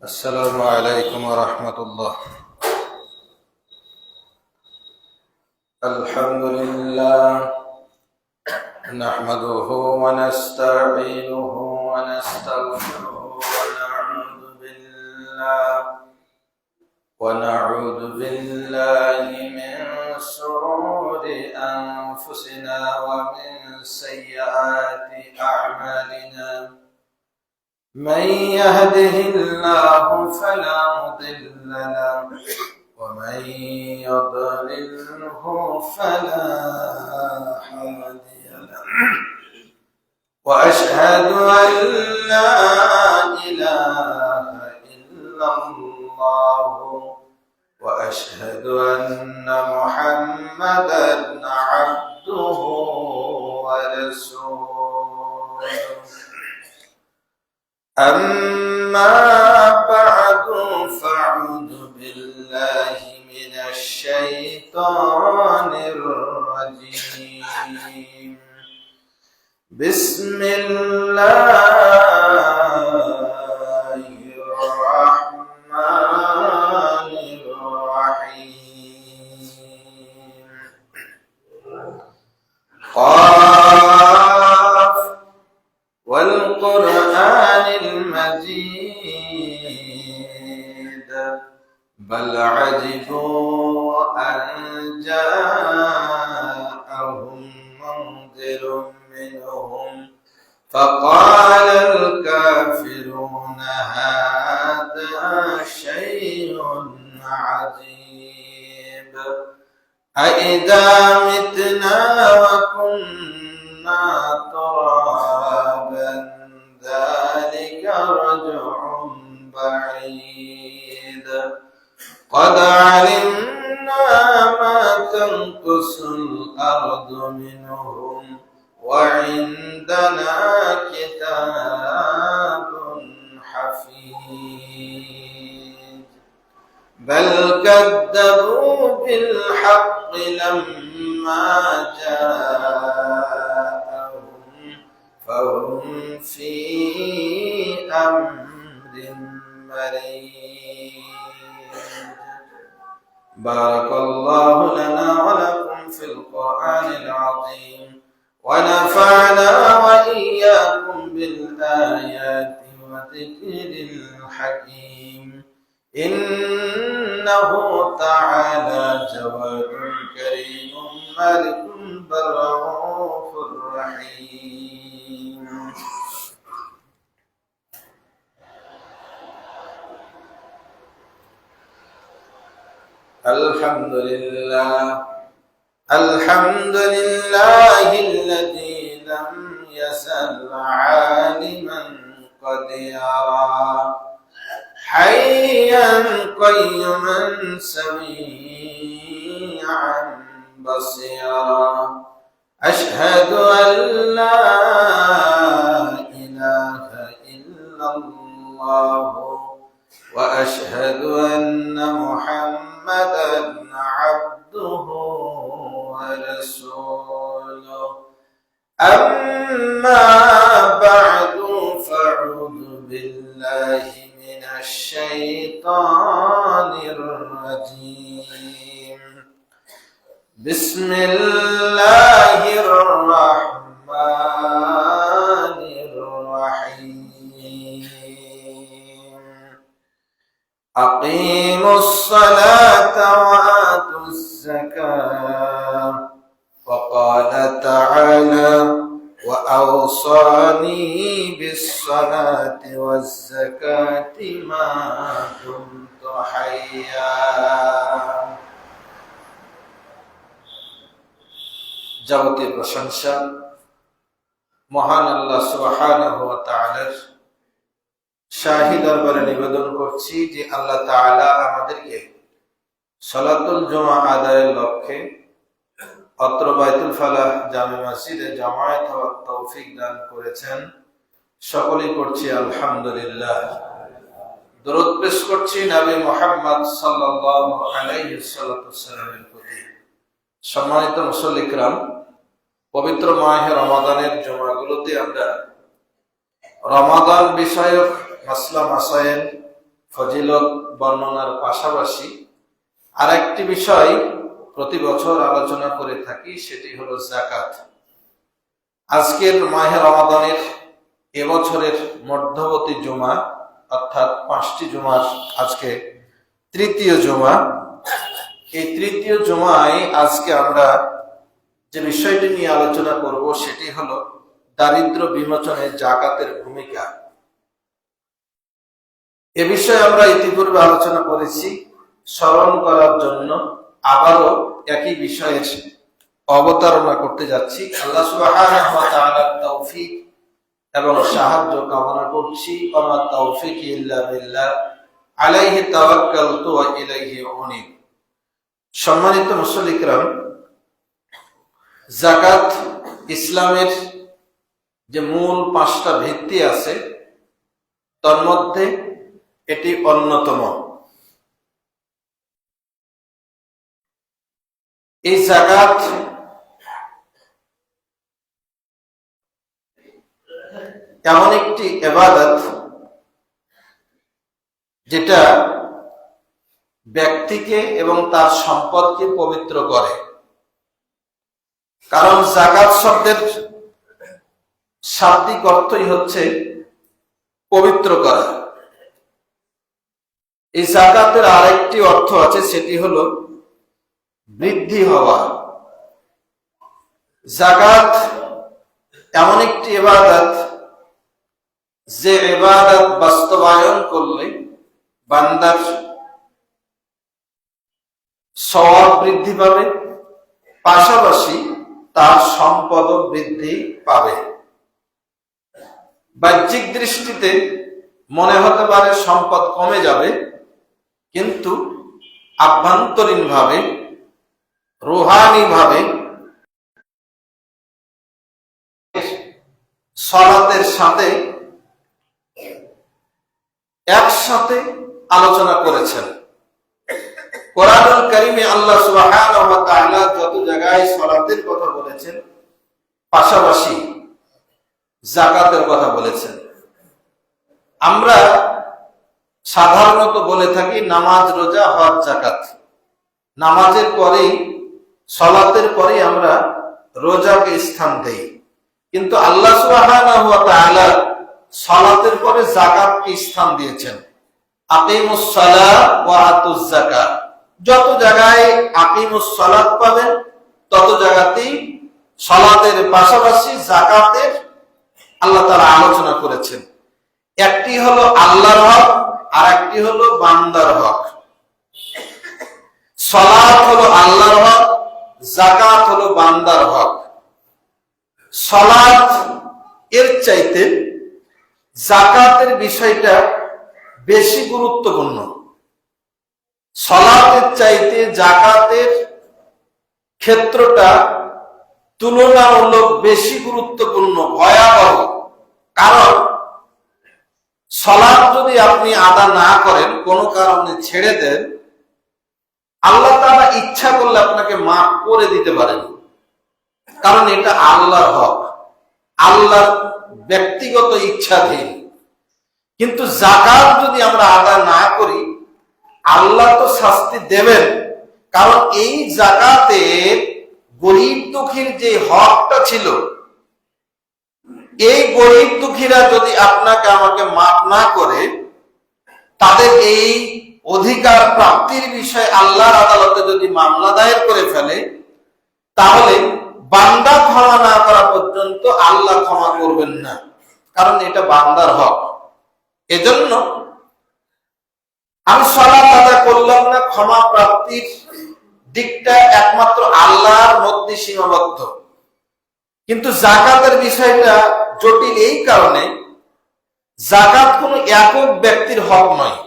السلام عليكم ورحمة الله. الحمد لله نحمده ونستعينه ونستغفره ونعوذ بالله من شرور أنفسنا ومن سيئات أعمالنا. من يهده الله فلا مضل له ومن يضلله فلا هادي له. وأشهد أن لا إله إلا الله وأشهد أن محمدا عبده ورسوله. أما بعد فأعوذ بالله من الشيطان الرجيم. بسم الله الرحمن الرحيم. قاف والقرآن المجيد بل عجبوا أن جاءهم منذر منهم فقال الكافرون هذا شيء عجيب. أإذا متنا وكنا ترابا ذلك رجع بعيد. قد علمنا ما تنقص الأرض منهم وعندنا كتاب حفيظ. بل كذبوا بالحق لما جاءهم فهم في أمر مريج. بارك الله لنا ولكم في القرآن العظيم ونفعنا وإياكم بالآيات وذكر الحكيم. إنه تعالى جواد كريم مالك بر رؤوف رحيم. الحمد لله الذي لم يزل عالما قديرا حيا قيما سميعا بصيرا. أشهد أن لا إله إلا الله وأشهد أن محمدا عبده ورسوله. أما بعد فأعوذ بالله من الشيطان الرجيم. بسم الله الرحمن الرحيم. أقيموا الصلاة وآتوا الزكاة. وقال تعالى وأوصاني بالصلاة والزكاة ما دمت حيا. যাবতীয় প্রশংসা মহান আল্লাহ সুবহানাহু ওয়া তাআলার। শাহী দরবারে নিবেদন করছি যে আল্লাহ তাআলা আমাদেরকে সালাতুল জুমা আদায়ের লক্ষ্যে অত্র বাইতুল ফালাহ জামে মসজিদে জামায়াত হওয়ার তৌফিক দান করেছেন। সকলেই পড়ছি আলহামদুলিল্লাহ। দরুদ পেশ করছি নবী মুহাম্মদ সাল্লাল্লাহু আলাইহি ওয়াসাল্লামের প্রতি। সম্মানিত মুসল্লি কিরাম, পবিত্র মাহে রমাদানের জুমাগুলোতে আমরা রমাদান বিষয়ক মাসলা মাসায়েল ফজিলত বর্ণনার পাশাপাশি আরেকটি বিষয় প্রতি বছর আলোচনা করে থাকি, সেটি হলো যাকাত। আজকের মাহে রমাদানের এবছরের মধ্যবর্তী জুমা, অর্থাৎ 5টি জুমার আজকে তৃতীয় জুমা। এই তৃতীয় জুমায় আজকে আমরা যে বিষয়টি নিয়ে আলোচনা করব সেটি হলো দারিদ্র বিমোচনে যাকাতের ভূমিকা। এ বিষয়ে আমরা ইতিপূর্বে আলোচনা করেছি। স্মরণ করার জন্য আবারও একই বিষয়ের অবতারণা করতে যাচ্ছি। আল্লাহ সুবহানাহু ওয়া তাআলার তৌফিক এবং সাহায্য কামনা করছি। ওয়া তৌফিক ইল্লা বিল্লাহ, আলাইহি তাওয়াক্কালতু ওয়া ইলাইহি উনীব। সম্মানিত মুসল্লি কিরাম, যাকাত ইসলামের যে মূল 5টা ভিত্তি আছে তার মধ্যে এটি অন্যতম। এই যাকাত এমন একটি ইবাদত যেটা ব্যক্তিকে এবং তার সম্পদকে পবিত্র করে। কারণ যাকাত শব্দের শাব্দিক অর্থই হচ্ছে পবিত্র করা। এই যাকাতের আরেকটি অর্থ আছে, সেটি হলো বৃদ্ধি হওয়া। যাকাত এমন একটি ইবাদত যে ইবাদত বাস্তবায়ন করলে বান্দার সওয়াব বৃদ্ধি পাবে, পাশাপাশি তার সম্পদও বৃদ্ধি পাবে। বাহ্যিক দৃষ্টিতে মনে হতে পারে সম্পদ কমে যাবে, কিন্তু আভ্যন্তরীণ ভাবে, রুহানি ভাবে সালাতের সাথে একসাথে আলোচনা করেছেন। কোরআনুল কারীমে আল্লাহ সুবহানাহু ওয়া তাআলা যত জায়গায় সালাতের কথা বলেছেন, পাশাপাশি যাকাতের কথা বলেছেন। আমরা সাধারণত বলে থাকি নামাজ, রোজা, হজ, যাকাত। নামাজের পরেই, সালাতের পরেই আমরা রোজাকে স্থান দেই, কিন্তু আল্লাহ সুবহানাহু ওয়া তাআলা সালাতের পরে যাকাতকে স্থান দিয়েছেন। আকিমুস সালাহ ওয়া আতুজ যাকাত। যত জায়গায় আকিমুস সালাত পাবেন তত জায়গাতেই সালাতের পাশাপাশি যাকাতের আল্লাহ তাআলা আলোচনা করেছেন। একটি হলো আল্লাহর হক, আর একটি হলো বান্দার হক। সালাত হলো আল্লাহর হক, যাকাত হলো বান্দার হক। সালাত এর চাইতে যাকাতের বিষয়টা বেশি গুরুত্বপূর্ণ। সালাতের চাইতে যাকাতের ক্ষেত্রটা তুলনামূলক বেশি গুরুত্বপূর্ণ, ভয়াবহ। কারণ সালাত যদি আপনি আদা না করেন, কোনো কারণে ছেড়ে দেন, আল্লাহ তাআলা ইচ্ছা করলে আপনাকে মাফ করে দিতে পারেন, কারণ এটা আল্লাহর হক, আল্লাহর ব্যক্তিগত ইচ্ছাধীন। কিন্তু যাকাত যদি আমরা আদা না করি, আল্লাহ তো শাস্তি দেবেন। কারণ এই যাকাতে গরীব দুঃখীর যে হকটা ছিল, এই গরীব দুঃখীরা যদি আপনাকে আমাকে মাফ না করে, তাদের এই অধিকার প্রাপ্তির বিষয়ে আল্লাহর আদালতে যদি মামলা দায়ের করে ফেলে, তাহলে বান্দা ক্ষমা না করা পর্যন্ত আল্লাহ ক্ষমা করবেন না, কারণ এটা বান্দার হক। এজন্য আমি সালাত আদায় করলাম না, ক্ষমা প্রাপ্তির দিকটা একমাত্র আল্লাহর মধ্যে সীমাবদ্ধ। কিন্তু যাকাতের বিষয়টা জটিল এই কারণে, যাকাত কোন একক ব্যক্তির হক নয়।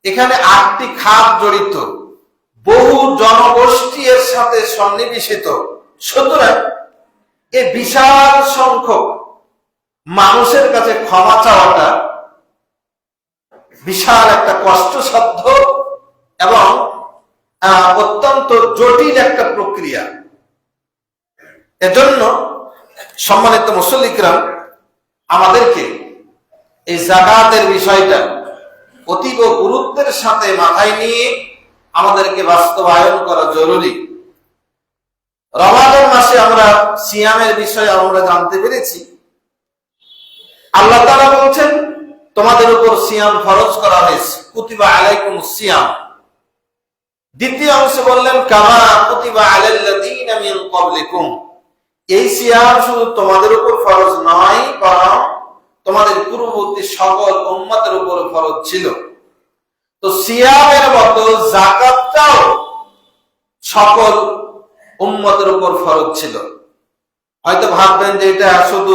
এখানে 8টি খাত জড়িত, বহু জনগোষ্ঠী এর সাথে সন্নিবেশিত। সুতরাং এই বিশাল সংখ্যক মানুষের কাছে ক্ষমা চাওয়াটা বিশাল একটা কষ্টসাধ্য এবং অত্যন্ত জটিল একটা প্রক্রিয়া। এজন্য সম্মানিত মুসল্লি কিরাম, আমাদেরকে এই যাকাতের বিষয়টা অতীব গুরুত্বের সাথে মাথায় নিয়ে আমাদেরকে বাস্তবায়ন করা জরুরি। রমাদান মাসে আমরা সিয়ামের বিষয়ে আমরা জানতে পেরেছি। আল্লাহ তাআলা বলছেন তোমাদের উপর সিয়াম ফরজ করা হয়েছে, কুতিবা আলাইকুমুস সিয়াম। দ্বিতীয় অংশে বললেন কামা কুতিবা আলাল্লাযীনা মিন ক্বাবলিকুম, এই সিয়াম শুধু তোমাদের উপর ফরজ নয়, বরং তোমাদের পূর্ববর্তী সকল উম্মতের উপর ফরজ ছিল। তো সিয়ামের মতো যাকাতটাও সকল উম্মতের উপর ফরজ ছিল। হয়তো ভাববেন যে এটা শুধু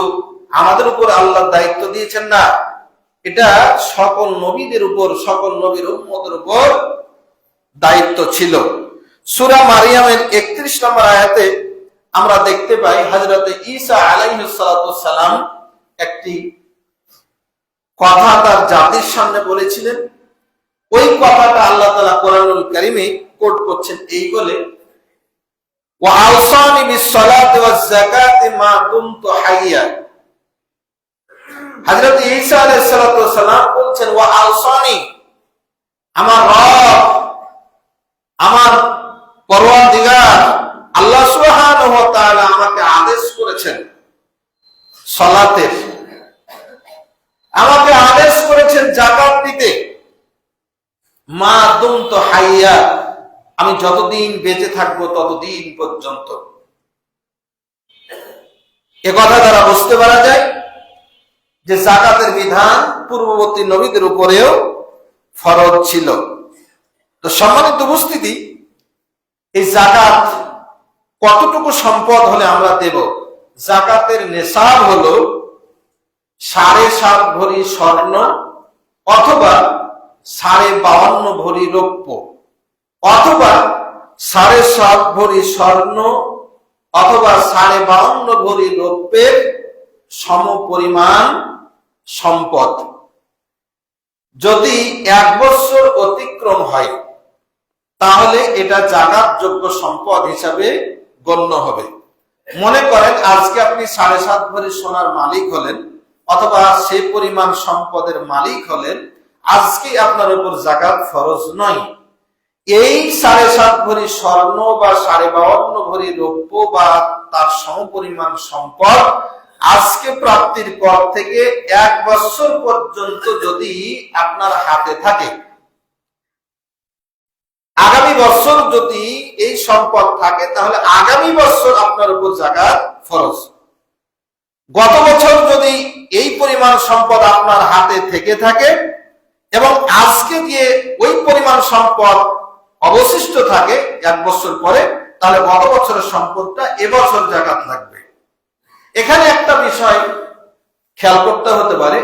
আমাদের উপর আল্লাহ দায়িত্ব দিয়েছেন, না, এটা সকল নবীদের উপর, সকল নবীর উম্মতের উপর দায়িত্ব ছিল। সূরা মারিয়ামের 31 নম্বর আয়াতে আমরা দেখতে পাই হযরত ঈসা আলাইহিস সালাম একটি কথা তার জাতির সামনে বলেছিলেন। ওই কথাটা আল্লাহ তাআলা কোরআনুল কারীমে কোট করছেন এই বলে, ওয়া আওসানি বিস সালাতি ওয়াজ যাকাতি মা দুমতু হাইয়া। হযরত ঈসা আলাইহিস সালাম বলছেন ওয়া আওসানি, আমার রব, আমার পরওয়ারদিগার আল্লাহ সুবহানাহু ওয়া তাআলা আমাকে আদেশ করেছেন সালাতের, আমাকে আদেশ করেছেন যাকাত দিতে, মা দুমতু হাইয়া, আমি যতদিন বেঁচে থাকবো ততদিন পর্যন্ত। এ কথা দ্বারা বুঝতে পারা যায় যে যাকাতের বিধান পূর্ববর্তী নবীদের উপরেও ফরজ ছিল। তো সম্মানিত উপস্থিতি, এই যাকাত কতটুকু সম্পদ হলে আমরা দেব? যাকাতের নেশাব হলো 7.5 ভরি স্বর্ণ অথবা 52.5 ভরি রৌপ্য, অথবা 7.5 ভরি স্বর্ণ অথবা 52.5 ভরি রৌপ্যের সমপরিমাণ সম্পদ। যদি 1 বছর অতিক্রম হয় তাহলে এটা যাকাতযোগ্য সম্পদ হিসাবে গণ্য হবে। মনে করেন আজকে আপনি 7.5 ভরি সোনার মালিক হলেন অথবা সেই পরিমাণ সম্পদের মালিক হলেন, আজকে আপনার উপর যাকাত ফরজ নয়। এই 7.5 ভরি স্বর্ণ বা 52.5 ভরি রৌপ্য বা তার সমপরিমাণ সম্পদ আজকে প্রাপ্তির পর থেকে 1 বছর পর্যন্ত যদি আপনার হাতে থাকে, আগামী বছর যদি এই সম্পদ থাকে তাহলে আগামী বছর আপনার উপর যাকাত ফরজ। গত বছর যদি এই পরিমাণ সম্পদ আপনার হাতে থেকে থাকে এবং আজকে গিয়ে ওই পরিমাণ সম্পদ অবশিষ্ট থাকে 1 বছর পরে, তাহলে গত বছরের সম্পদটা এবছর যাকাত লাগবে। এখানে একটা বিষয় খেয়াল করতে হতে পারে,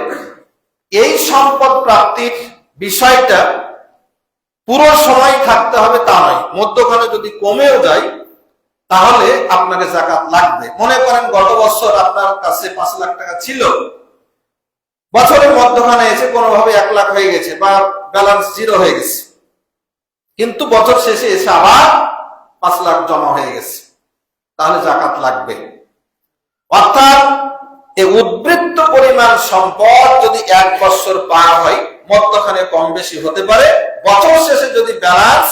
এই সম্পদ প্রাপ্তির বিষয়টা পুরো সময় থাকতে হবে তা নয়, মধ্যখানে যদি কমেও যায় তাহলে আপনাকে যাকাত লাগবে। মনে করেন গত বছর আপনার কাছে 5 লাখ টাকা ছিল, বছরের মধ্যখানে এসে কোনোভাবে 1 লাখ হয়ে গেছে বা ব্যালেন্স 0 হয়ে গেছে, কিন্তু বছর শেষে এসে আবার 5 লাখ জমা হয়ে গেছে, তাহলে যাকাত লাগবে। অর্থাৎ এই উদ্বৃত্ত পরিমাণ সম্পদ যদি 1 বছর পার হয়, মধ্যখানে কম বেশি হতে পারে, বছর শেষে যদি ব্যালেন্স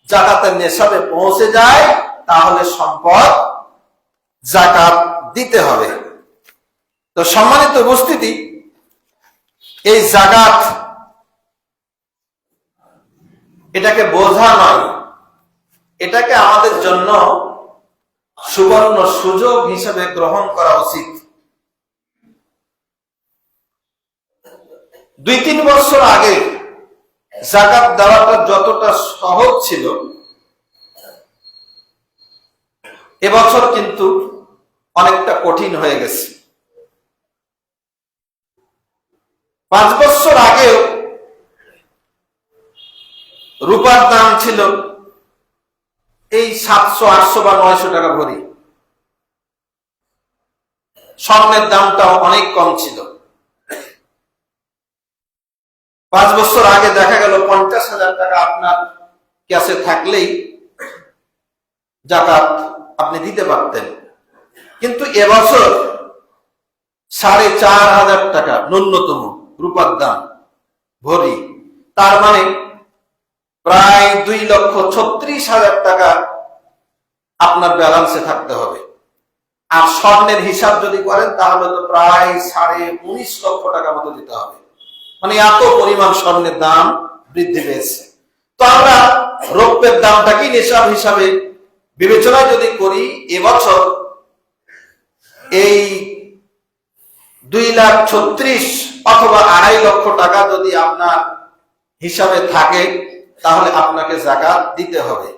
যাকাতের নেশাবে পৌঁছে যায় তাহলে সম্পদ যাকাত দিতে হবে। তো সম্মানিত উপস্থিতি, এই যাকাত এটাকে বোঝা নয়, এটাকে আমাদের জন্য সুবর্ণ সুযোগ হিসেবে গ্রহণ করা উচিত। 2-3 বছর আগে যাকাত দেওয়াটা যতটা সহজ ছিল, এবছর কিন্তু অনেকটা কঠিন হয়ে গেছে। 5 বছর আগেও রূপার দাম ছিল এই 700, 800 বা 900 টাকা ভরি, স্বর্ণের দামটাও অনেক কম ছিল। 5 বছর আগে দেখা গেল 50,000 টাকা আপনার কাছে থাকলেই যাকাত আপনি দিতে পারতেন, কিন্তু এবছর 4,500 টাকা ন্যূনতম রূপার দাম ভরি, তার মানে প্রায় 2,36,000 টাকা আপনার ব্যালেন্সে থাকতে হবে। আর স্বর্ণের হিসাব যদি করেন তাহলে তো প্রায় 19.5 লক্ষ টাকা মতো দিতে হবে। মানে এত পরিমাণ স্বর্ণের দাম বৃদ্ধি পেয়েছে। তো আমরা রৌপ্যের দামটাকে নিসাব হিসাবে বিবেচনা যদি করি, এবছর এই 2,36,000 অথবা 2.5 লক্ষ টাকা যদি আপনার হিসাবে থাকে তাহলে আপনাকে যাকাত দিতে হবে।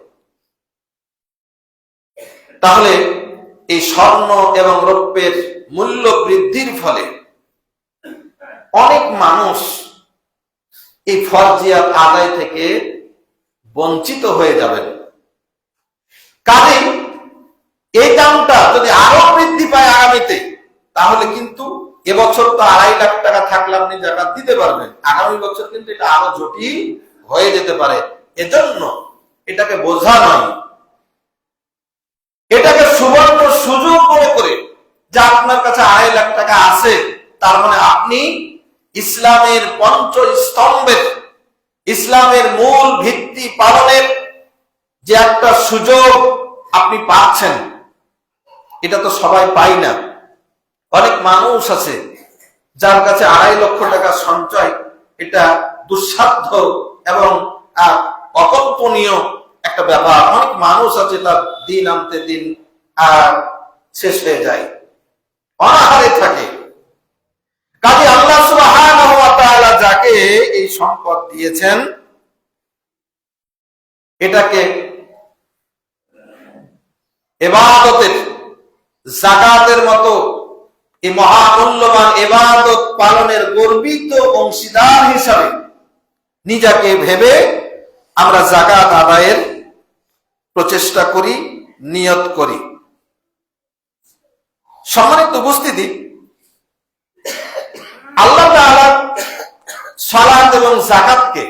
তাহলে এই স্বর্ণ এবং রৌপ্যের মূল্য বৃদ্ধির ফলে অনেক মানুষ এই ফরজিয়াত আদায় থেকে বঞ্চিত হয়ে যাবেন। কাজেই এই দামটা যদি আরো বৃদ্ধি পায় আগামীতে, তাহলে কিন্তু এবছর তো 2.5 লাখ টাকা থাকলে আপনি যাকাত দিতে পারবেন, আগামী বছর কিন্তু এটা আরো জটিল হয়ে যেতে পারে। এজন্য এটাকে বোঝা নয়, এটাকে সুবর্ণ সুযোগ মনে করে যে আপনার কাছে 2.5 লাখ টাকা আছে, তার মানে আপনি ইসলামের পঞ্চস্তম্ভের, ইসলামের মূল ভিত্তি পালনের যে একটা সুযোগ আপনি পাচ্ছেন, এটা তো সবাই পাই না। অনেক মানুষ আছে যার কাছে 2.5 লক্ষ টাকা সঞ্চয়, এটা দুঃসাধ্য এবং অকল্পনীয় একটা ব্যাপার। অনেক মানুষ আছে তার দিন আনতে দিন শেষ হয়ে যায়, অনাহারে থাকে। কাজে আল্লাহ সুবহানাহু ওয়া তাআলা যাকে এই সম্পদ দিয়েছেন, এটাকে ইবাদতের, যাকাতের মতো এই মহামূল্যবান ইবাদত পালনের গর্বিত অংশীদার হিসাবে নিজেকে ভেবে আমরা যাকাত আদায়ের প্রচেষ্টা করি, নিয়ত করি। সম্মানিত উপস্থিতি, আল্লাহ তাআলা সালাত এবং যাকাতকে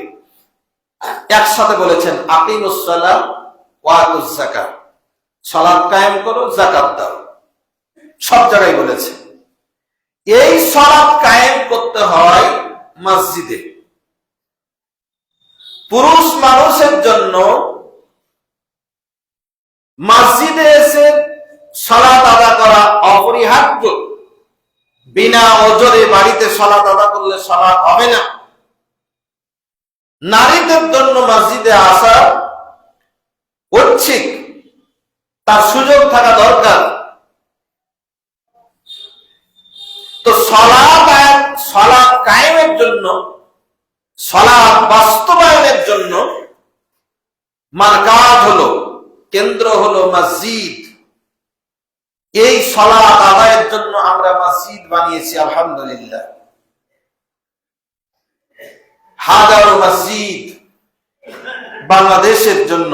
একসাথে বলেছেন, আকিমুস সালাত ওয়া আতুজ যাকাত, সালাত কায়েম করো, যাকাত দাও, সব জায়গায় বলেছে। এই সালাত কায়েম করতে হয় মসজিদে। পুরুষ মানুষের জন্য মসজিদে এসে সালাত আদা করা অপরিহার্য। বিনা ওজরে বাড়িতে সালাত আদা করলে সালাত হবে না। নারীদের জন্য মসজিদে আসা ঐচ্ছিক, তার সুযোগ থাকা দরকার। তো সালাত কায়েমের জন্য, সালাত বাস্তবায়নের জন্য মারকাজ হলো, কেন্দ্র হলো মসজিদ। এই সালাত আদায়ের জন্য আমরা মসজিদ বানিয়েছি, আলহামদুলিল্লাহ। হাজারো মসজিদ বাংলাদেশের জন্য,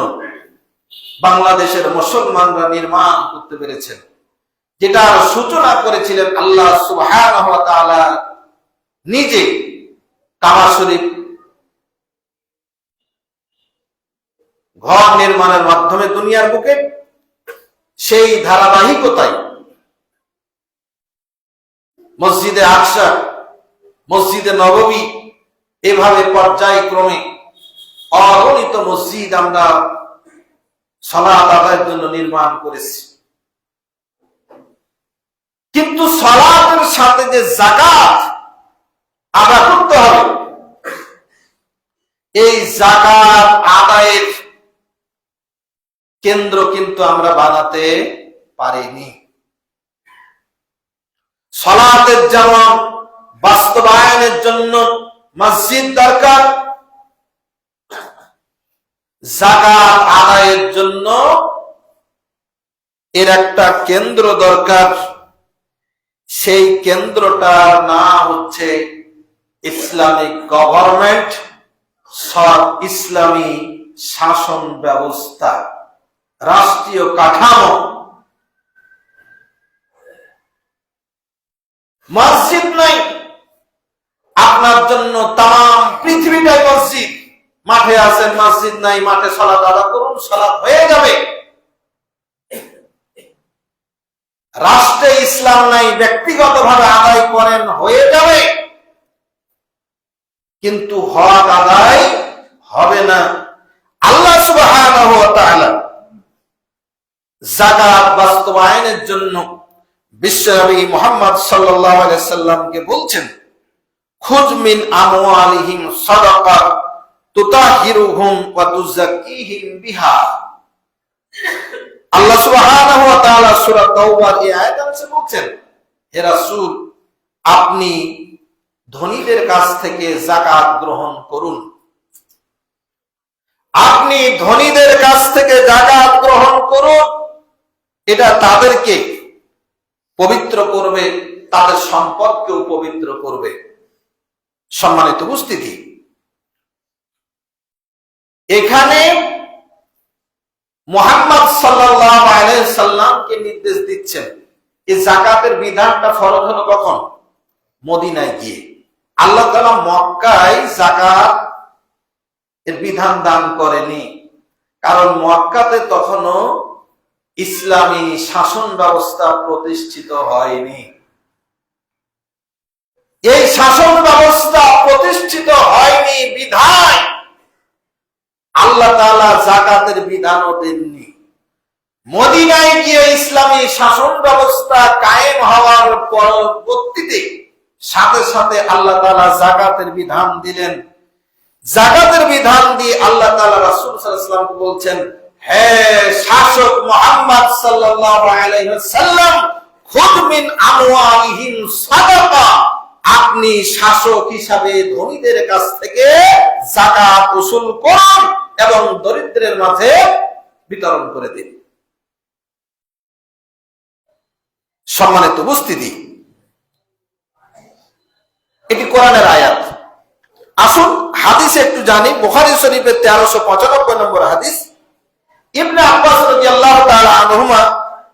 বাংলাদেশের মুসলমানরা নির্মাণ করতে পেরেছেন, যেটার সূচনা করেছিলেন আল্লাহ সুবহানাহু ওয়া তাআলা নিজে। কাবা শরীফ ঘর নির্মাণের মাধ্যমে দুনিয়ার বুকে, সেই ধারাবাহিকতায় মসজিদে আকসা, মসজিদে নববী, এভাবে পর্যায়ক্রমে অগণিত মসজিদ আমরা সালাত আদায়ের জন্য নির্মাণ করেছি। কিন্তু সালাতের সাথে যে যাকাত আদা করতে হবে, এই যাকাত আদায়ের কেন্দ্র কিন্তু আমরা বানাতে পারিনি। সালাতের যেমন বাস্তবায়নের জন্য মসজিদ দরকার, যাকাত আদায়ের জন্য এর একটা কেন্দ্র দরকার। সেই কেন্দ্রটার নাম হচ্ছে ইসলামিক গভর্নমেন্ট, ইসলামী শাসন ব্যবস্থা, রাষ্ট্রীয় কাঠামো। মসজিদ নাই, আপনার জন্য তাম পৃথিবীটাই মসজিদ। মাঠে আছেন, মসজিদ নাই, মাঠে সালাত আদা করুন, সালাত হয়ে যাবে। রাষ্ট্রে ইসলাম নাই, ব্যক্তিগতভাবে আদায় করেন, হয়ে যাবে। কিন্তু হক আদায় হবে না। আল্লাহ সুবহানাহু ওয়া তাআলা যাকাত বাস্তবায়নের জন্য বিশ্বনবী মুহাম্মদ সাল্লাল্লাহু আলাইহি সাল্লামকে বলছেন, খুয মিন আমওয়ালিহিম সাদাকা তুতাহিরুহুম ওয়া তুযাক্কিহিম বিহা। আল্লাহ সুবহানাহু ওয়া তাআলা সূরা তাওবার এই আয়াতে বলছেন, হে রাসূল, আপনি ধনীদের কাছ থেকে যাকাত গ্রহণ করুন। আপনি ধনীদের কাছ থেকে যাকাত গ্রহণ করুন। এটা তাদেরকে পবিত্র করবে, তাদের সম্পদকেও পবিত্র করবে। সম্মানিত উপস্থিতি, এখানে মুহাম্মদ সাল্লাল্লাহু আলাইহি সাল্লামকে নির্দেশ দিচ্ছেন। এই যাকাতের বিধানটা ফরজ হলো কখন? মদিনায় গিয়ে। আল্লাহ তাআলা মক্কায় যাকাত এর বিধান দান করেনি, কারণ মক্কাতে তখনও ইসলামী শাসন ব্যবস্থা প্রতিষ্ঠিত হয়নি। এই শাসন ব্যবস্থা প্রতিষ্ঠিত হয়নি বিধায় আল্লাহ তাআলা যাকাতের বিধানও দেননি। মদিনায় গিয়ে ইসলামী শাসন ব্যবস্থা কায়েম হওয়ার পরবর্তীতে সাথে সাথে আল্লাহ তাআলা যাকাতের বিধান দিলেন। যাকাতের বিধান দিয়ে আল্লাহ তাআলা রাসূল সাল্লাল্লাহু আলাইহি ওয়াসাল্লামকে বলছেন, হে শাসক মুহাম্মদ সাল্লাল্লাহু আলাইহি ওয়াসাল্লাম, খুয মিন আমওয়ালিহিম সাদাকা, আপনি শাসক হিসাবে ধনীদের কাছ থেকে যাকাত উসুল করুন এবং দরিদ্রের মাঝে বিতরণ করে দিন। সম্মানিত উপস্থিতি, এটি কোরআনের আয়াত। আসুন হাদিসে একটু জানি। বুখারী শরীফের 1395 নম্বর হাদিস। ইবনে আব্বাস রাদিয়াল্লাহু তাআলা আনহুমা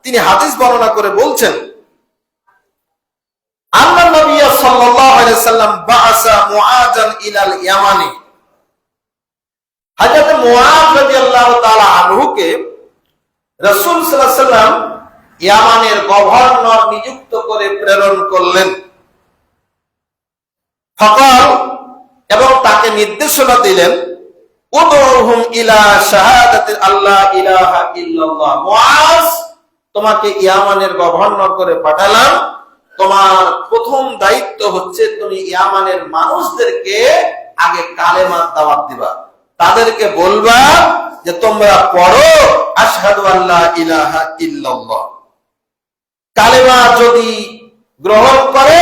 তিনি হাদিস বর্ণনা করে বলছেন, আন্না নবী সাল্লাল্লাহু আলাইহি সাল্লাম বাআসা মুআযান ইলাল ইয়ামানি। হযরত মুআয রাদিয়াল্লাহু তাআলা আনহুকে রাসূল সাল্লাল্লাহু আলাইহি সাল্লাম ইয়ামানের গভর্নর নিযুক্ত করে প্রেরণ করলেন। ফাকাল, এবং তাকে নির্দেশনা দিলেন, উদউহুম ইলা শাহাদাতি আল্লা ইলাহা ইল্লাল্লাহ। মুআয, তোমাকে ইয়ামানের গভর্নর করে পাঠালাম, তোমার প্রথম দায়িত্ব হচ্ছে তুমি ইয়ামানের মানুষদেরকে আগে কালেমার দাওয়াত দিবা। তাদেরকে বলবা যে তোমরা পড়ো আশহাদু আল্লা ইলাহা ইল্লাল্লাহ। কালেমা যদি গ্রহণ করে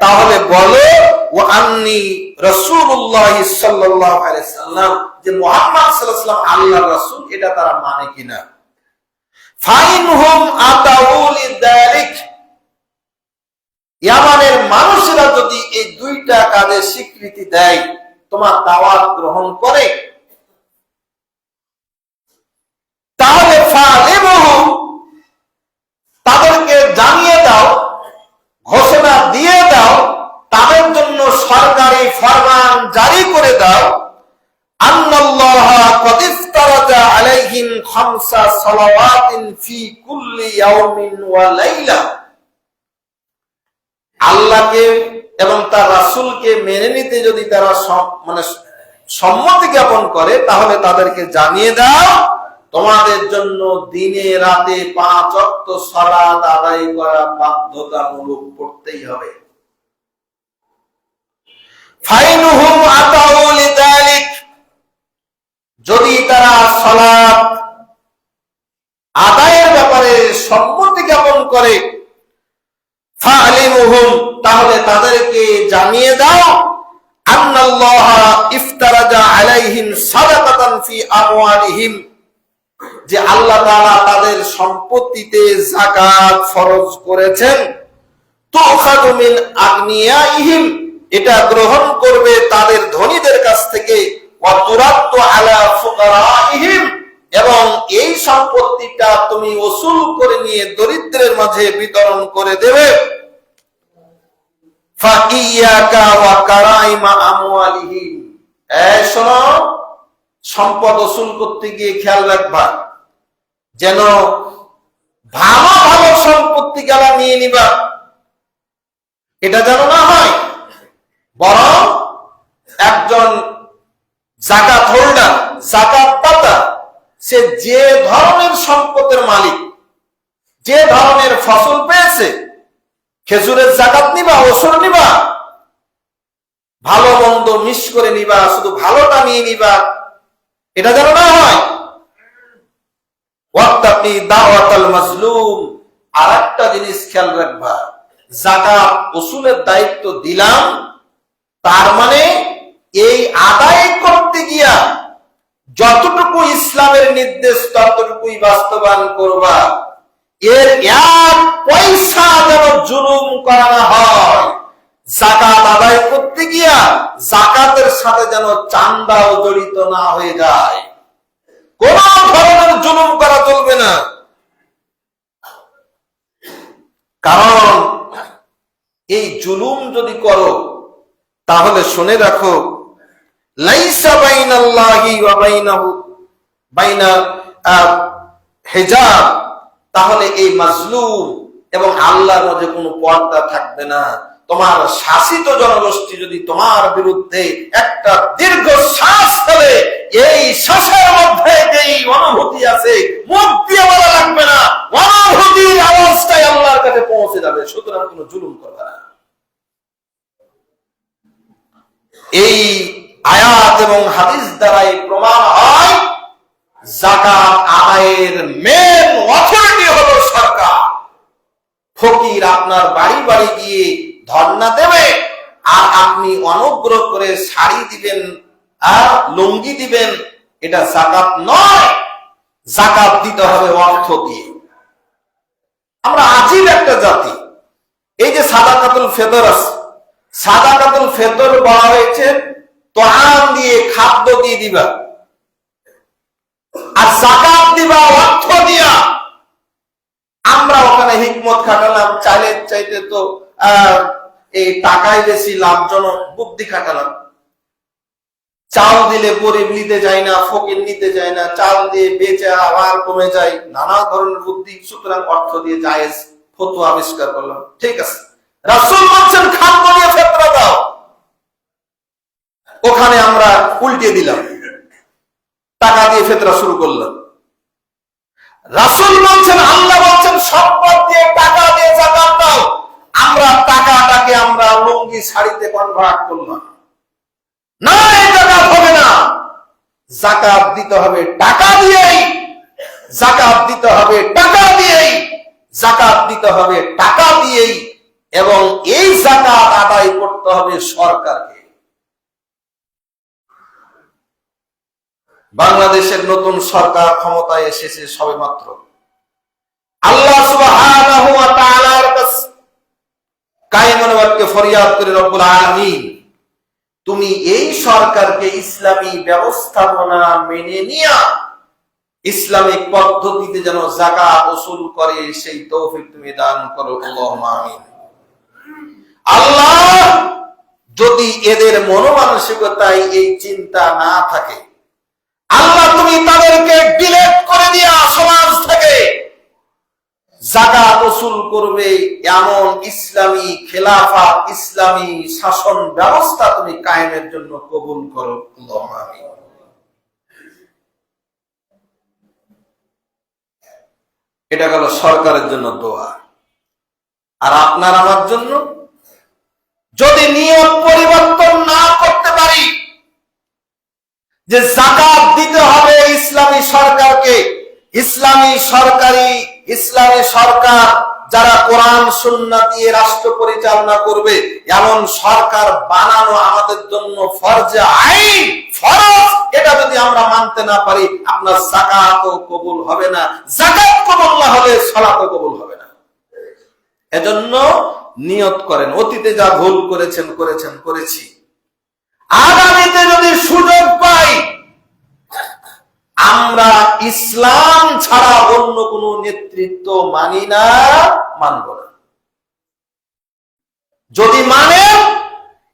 তাহলে বলো ওয়া আন্নী রাসূলুল্লাহ সাল্লাল্লাহু আলাইহি সাল্লাম, যে মুহাম্মদ সাল্লাল্লাহু আলাইহি সাল্লাম আল্লাহর রাসূল, এটা তারা মানে কিনা। ফাইনহুম আতাউল যালিক, ইয়ামানের মানুষেরা যদি এই দুইটা কাজের স্বীকৃতি দেয়, তোমার দাওয়াত গ্রহণ করে, তাহলে ফালিমুহুম, তাদেরকে জানিয়ে দাও, ঘোষণা দিয়ে দাও, তাদের জন্য সরকারি ফরমান জারি করে দাও, আন্নাল্লাহা ক্বাদ ইফতারাজা আলাইহিম খামসা সালাওয়াতিন ফি কুল্লি ইয়াউমিন ওয়া লাইলা। আল্লাহকে এবং তার রাসূলকে মেনে নিতে যদি তারা সম্মতি জ্ঞাপন করে, তাহলে তাদেরকে জানিয়ে দাও তোমাদের জন্য দিনে রাতে 5 ওয়াক্ত সালাত আদায় করা বাধ্যতামূলক, করতেই হবে। ফাইনুহুম আতাউল যালিক, যদি তারা সালাত আদায়ের ব্যাপারে সম্মতি জ্ঞাপন করে, ফালিমুহুম, তাহলে তাদেরকে জানিয়ে দাও, আন্নাল্লাহা ইফতারাজা আলাইহিম সাদাকাতান ফি আমওয়ালিহিম, যে আল্লাহ তাআলা তাদের সম্পত্তিতে যাকাত ফরজ করেছেন। তুখাযু মিন আগনিয়াইহিম, এটা গ্রহণ করবে তাদের ধনীদের কাছ থেকে, ওয়া তুরাদ্দু আলা ফুকারাইহিম, এবং এই সম্পত্তিটা তুমি ওসুল করে নিয়ে দরিদ্রের মাঝে বিতরণ করে দেবে। ফাইয়াকা ওয়া কারাইমা আমওয়ালিহিম, এই শোনো, সম্পদ ওসুল করতে গিয়ে খেয়াল রাখবা যেন ভালো ভালো সম্পত্তি গেলা নিয়ে নিবা, এটা যেন না হয়, বরং যাকাত দাতা সে যে ধরনের সম্পদের মালিক, যে ধরনের ফসল পেয়েছে, খেজুরের যাকাত নিবা, ওসর নিবা, ভালো মন্দ মিশ করে নিবা, শুধু ভালোটা নিয়ে নিবা, এটা যেন না হয়। ওয়াত্তাকি দাওয়াতাল মাজলুম, আরেকটা জিনিস খেয়াল রাখবা, যাকাত ওসুলের দায়িত্ব দিলাম, তার মানে এই আদায় করতে গিয়া যতটুকু ইসলামের নির্দেশ ততটুকুই বাস্তবায়ন করবা। এর এক পয়সা যেন জুলুম করা না হয়। যাকাত আদায় করতে গিয়া যাকাতের সাথে যেন চাঁদাও জড়িত না হয়ে যায়। কোন ধরনের জুলুম করা চলবে না। কারণ এই জুলুম যদি করো তাহলে শুনে রাখো, লাইসা বাইনাল্লাহি ওয়া বাইনা হিজাব, তাহলে এই মাজলুম এবং আল্লাহর মধ্যে কোনো পর্দা থাকবে না। তোমার শাসিত জনগোষ্ঠী যদি তোমার বিরুদ্ধে একটা দীর্ঘ শ্বাস ফেলে, এই শ্বাসের মধ্যে যেই অনুভূতি আছে মুখ দিয়ে বলা লাগবে না, অনুভূতির আওয়াজটাই আল্লাহর কাছে পৌঁছে যাবে। সুতরাং কোনো জুলুম করবে না। এই আয়াত এবং হাদিস দ্বারাই প্রমাণ হয় যাকাত আদায়ের মেন অথরিটি হলো সরকার। ফকির আপনার বাড়ি বাড়ি গিয়ে ধর্ণা দেবে আর আপনি অনুগ্রহ করে শাড়ি দিবেন আর লুঙ্গি দিবেন, এটা যাকাত নয়। যাকাত দিতে হবে অর্থ দিয়ে। আমরা আজীব একটা জাতি। এই যে সাদাকাতুল ফিতর আছে, সাদাকাতুল ফিতর বলা হয়েছে তোয়াম দিয়ে, খাদ্য দিয়ে দিবা, আর যাকাত দিবা অর্থ দিয়া। আমরা ওখানে হিকমত খাটালাম, চাইলে চাইতে তো এই টাকায় বেশি লাভজনক, বুদ্ধি খাটালাম। চাল দিলে গরিব নিতে যায় না, ফকির নিতে যায় না, চাল দিয়ে বেচে আবার কমে যায়, নানা ধরনের বুদ্ধি। সুতরাং অর্থ দিয়ে জায়েজ ফতোয়া আবিষ্কার করলাম, ঠিক আছে। রাসূল বলছেন খাদ্য দিয়ে ফিতরা দাও, ওখানে আমরা উল্টে দিলাম, টাকা দিয়ে ফিতরা শুরু করলাম। রাসূল বলছেন, আল্লাহ বলছেন সম্পদ দিয়ে, টাকা দিয়ে যাকাত দাও, আমরা টাকাটাকে আমরা লুঙ্গি শাড়িতে কনভার্ট করলাম। না, এই যাকাত হবে না। যাকাত দিতে হবে টাকা দিয়েই, যাকাত দিতে হবে টাকা দিয়েই, যাকাত দিতে হবে টাকা দিয়েই, এবং এই যাকাত আদায় করতে হবে সরকারকে। বাংলাদেশের নতুন সরকার ক্ষমতায় এসেছে সবেমাত্র। আল্লাহ সুবহানাহু ওয়া তাআলার কাছে কায়েমুল ওয়াক্তে ফরিয়াদ করে, রব্বুল আলামিন তুমি এই সরকারকে ইসলামী ব্যবস্থাপনা মেনে নিয়া ইসলামিক পদ্ধতিতে যেন যাকাত ওসুল করে সেই তৌফিক তুমি দান করো, আল্লাহুম্মা আমিন। আল্লাহ, যদি এদের মনোমানসিকতায় এই চিন্তা না থাকে, আল্লাহ তুমি তাদেরকে ডিলেট করে দিয়া সমাজ থেকে যাকাত ওসুল করবে এমন ইসলামী খেলাফত, ইসলামী শাসন ব্যবস্থা তুমি কায়েমের জন্য কবুল করো, আল্লাহুম্মা আমিন। এটা গেল সরকারের জন্য দোয়া। আর আপনার আমার জন্য, যদি নিয়ম পরিবর্তন না করতে পারি যে যাকাত দিতে হবে ইসলামী সরকারকে, ইসলামী সরকার যারা কোরআন সুন্নাহ দিয়ে রাষ্ট্র পরিচালনা করবে, এমন সরকার বানানো আমাদের জন্য ফরজে আইন, ফরজ। এটা যদি আমরা মানতে না পারি, আপনার যাকাতও কবুল হবে না। যাকাত কবুল না হলে সালাতও কবুল হবে না। এজন্য নিয়ত করেন, অতীতে যা ভুল করেছি, আগামীতে যদি সুযোগ পাই, আমরা ইসলাম ছাড়া অন্য কোন নেতৃত্ব মানি না, মানব না। যদি মানে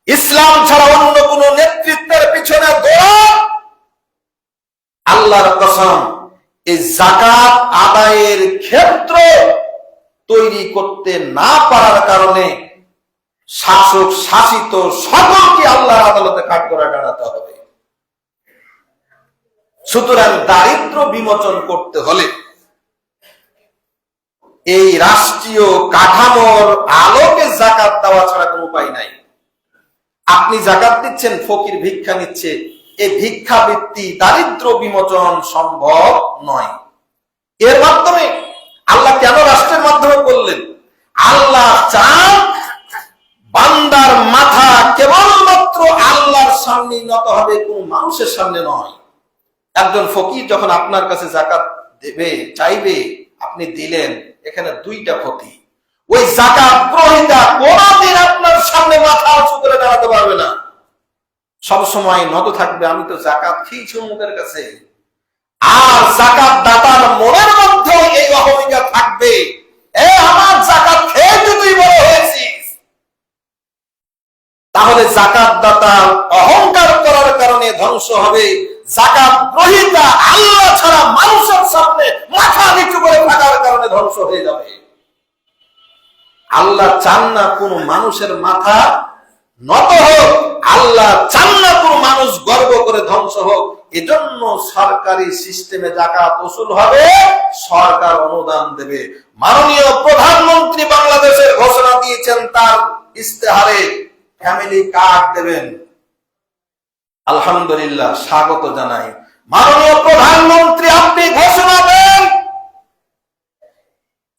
ইসলাম ছাড়া অন্য কোন নেতৃত্বের পিছনে দৌড়, আল্লাহর কসম, এই যাকাত আদায়ের ক্ষেত্র তৈরি করতে না পারার কারণে শাসক শাসিত সকলকে আল্লাহর আদালতে কাঠগড়ায় দাঁড়াতে হবে। সুতরাং দারিদ্র বিমোচন করতে হলে এই রাষ্ট্রীয় কাঠামোর আলোকে যাকাত দেওয়া ছাড়া কোনো উপায় নাই। আপনি যাকাত দিচ্ছেন, ফকির ভিক্ষা নিচ্ছে, এই ভিক্ষাবৃত্তি দারিদ্র বিমোচন সম্ভব নয়। এর মাধ্যমে আল্লাহ কেন রাষ্ট্রের মাধ্যমে করলেন? আল্লাহ চান বান্দার মাথা কেবলমাত্র আল্লাহর সামনে নত হবে, কোন মানুষের সামনে নয়। একজন ফকির যখন আপনার কাছে যাকাত দেবে, চাইবে, আপনি দিলেন, এখানে দুইটা ক্ষতি। ওই যাকাত গ্রহীতা কোনদিন আপনার সামনে মাথা উঁচু করে দাঁড়াতে পারবে না, সব সময় নত থাকবে, আমি তো যাকাত খেয়েছি মুখের কাছে। আর যাকাত দাতার মনের মধ্যে এই অহমিকা থাকবে, এ আমার যাকাত খেয়ে তুই বড় হয়েছিস। তাহলে যাকাত দাতা অহংকার করার কারণে ধ্বংস হবে, যাকাত গ্রহীতা আল্লাহ ছাড়া মানুষের সামনে মাথা নিচু করে থাকার কারণে ধ্বংস হয়ে যাবে। আল্লাহ চান না কোন মানুষের মাথা নত হোক, আল্লাহ চান না কোন মানুষ গর্ব করে ধ্বংস হোক। এজন্য সরকারি সিস্টেমে যাকাত ওসুল হবে, সরকার অনুদান দেবে। মাননীয় প্রধানমন্ত্রী বাংলাদেশের ঘোষণা দিয়েছেন, তার ইস্তেহারে ফ্যামিলি কার্ড দেবেন। আলহামদুলিল্লাহ, স্বাগত জানাই। মাননীয় প্রধানমন্ত্রী, আপনি ঘোষণা দেন,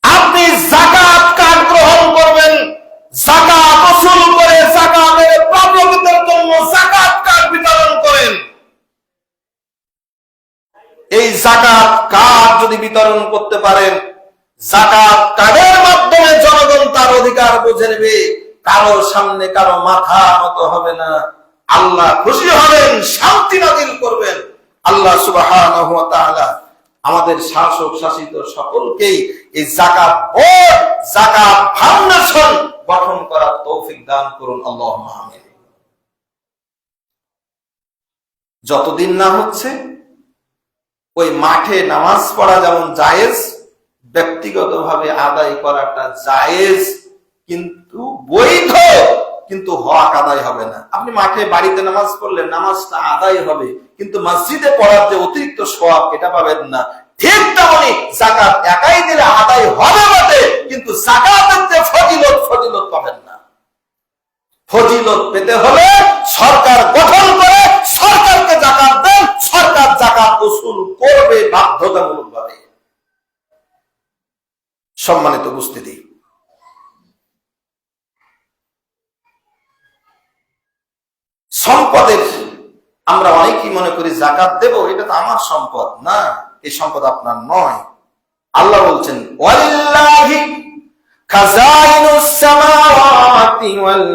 আপনি যাকাত কার্ড গ্রহণ করবেন, যাকাত ওসুল করে যাকাতের প্রাপকদের জন্য যাকাত কার্ড বিতরণ করেন। এই যাকাত কার্ড যদি বিতরণ করতে পারেন, যাকাত কার্ডের মাধ্যমে জনগণ তার অধিকার বুঝে নেবে, কারো সামনে কারো মাথা নত হবে না। আল্লাহ খুশি হবেন, শান্তি নাযিল করবেন। আল্লাহ সুবহানাহু ওয়া তাআলা আমাদের শাসক শাসিত সকলকেই এই যাকাত বোর্ড, যাকাত ফাউন্ডেশন গঠন করার তৌফিক দান করুন, আল্লাহুম্মা আমিন। যতদিন না হচ্ছে ওই মাঠে নামাজ পড়া যেমন জায়েজ, ব্যক্তিগতভাবে আদায় করাটা জায়েজ, কিন্তু বৈধ, কিন্তু হক আদায় হবে না। আপনি মাঠে বাড়িতে নামাজ পড়লেন, নামাজটা আদায় হবে, কিন্তু মসজিদে পড়ার যে অতিরিক্ত সওয়াব এটা পাবেন না। ঠিক তেমনি যাকাত একাই দিলে আদায় হবে বটে, কিন্তু যাকাতের যে ফজিলত পাবেন না। ফজিলত পেতে হলে সরকার গঠন করে সরকারকে যাকাত দেন, সরকার যাকাত ওসুল করবে বাধ্যতামূলক ভাবে। সম্মানিত উপস্থিতি, সম্পদের আমরা অনেকেই মনে করি যাকাত দেব, এটা তো আমার সম্পদ। না, এই সম্পদ আপনার নয়। আল্লাহ বলছেন, ওয়ালিল্লাহি খাযাইনুস সামাওয়াতি ওয়াল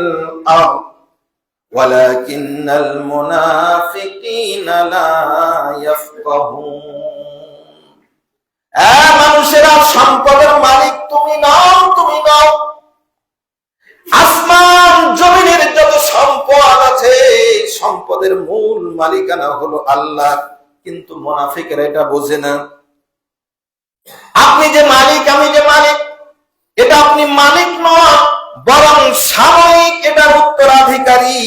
আরদ ওয়ালাকিন্নাল মুনাফিকিনা লা ইয়াফকাহুন। মানুষেরা, সম্পদের মালিক তুমি নাও, তুমি নাও। আসমান জমিনের যত সম্পদ আছে, সম্পদের মূল মালিকানা হলো আল্লাহ, কিন্তু মুনাফিকরা এটা বোঝে না। আপনি যে মালিক, আমি যে মালিক, এটা আপনি মালিক নন, বরং সাময়িক এটার উত্তরাধিকারী।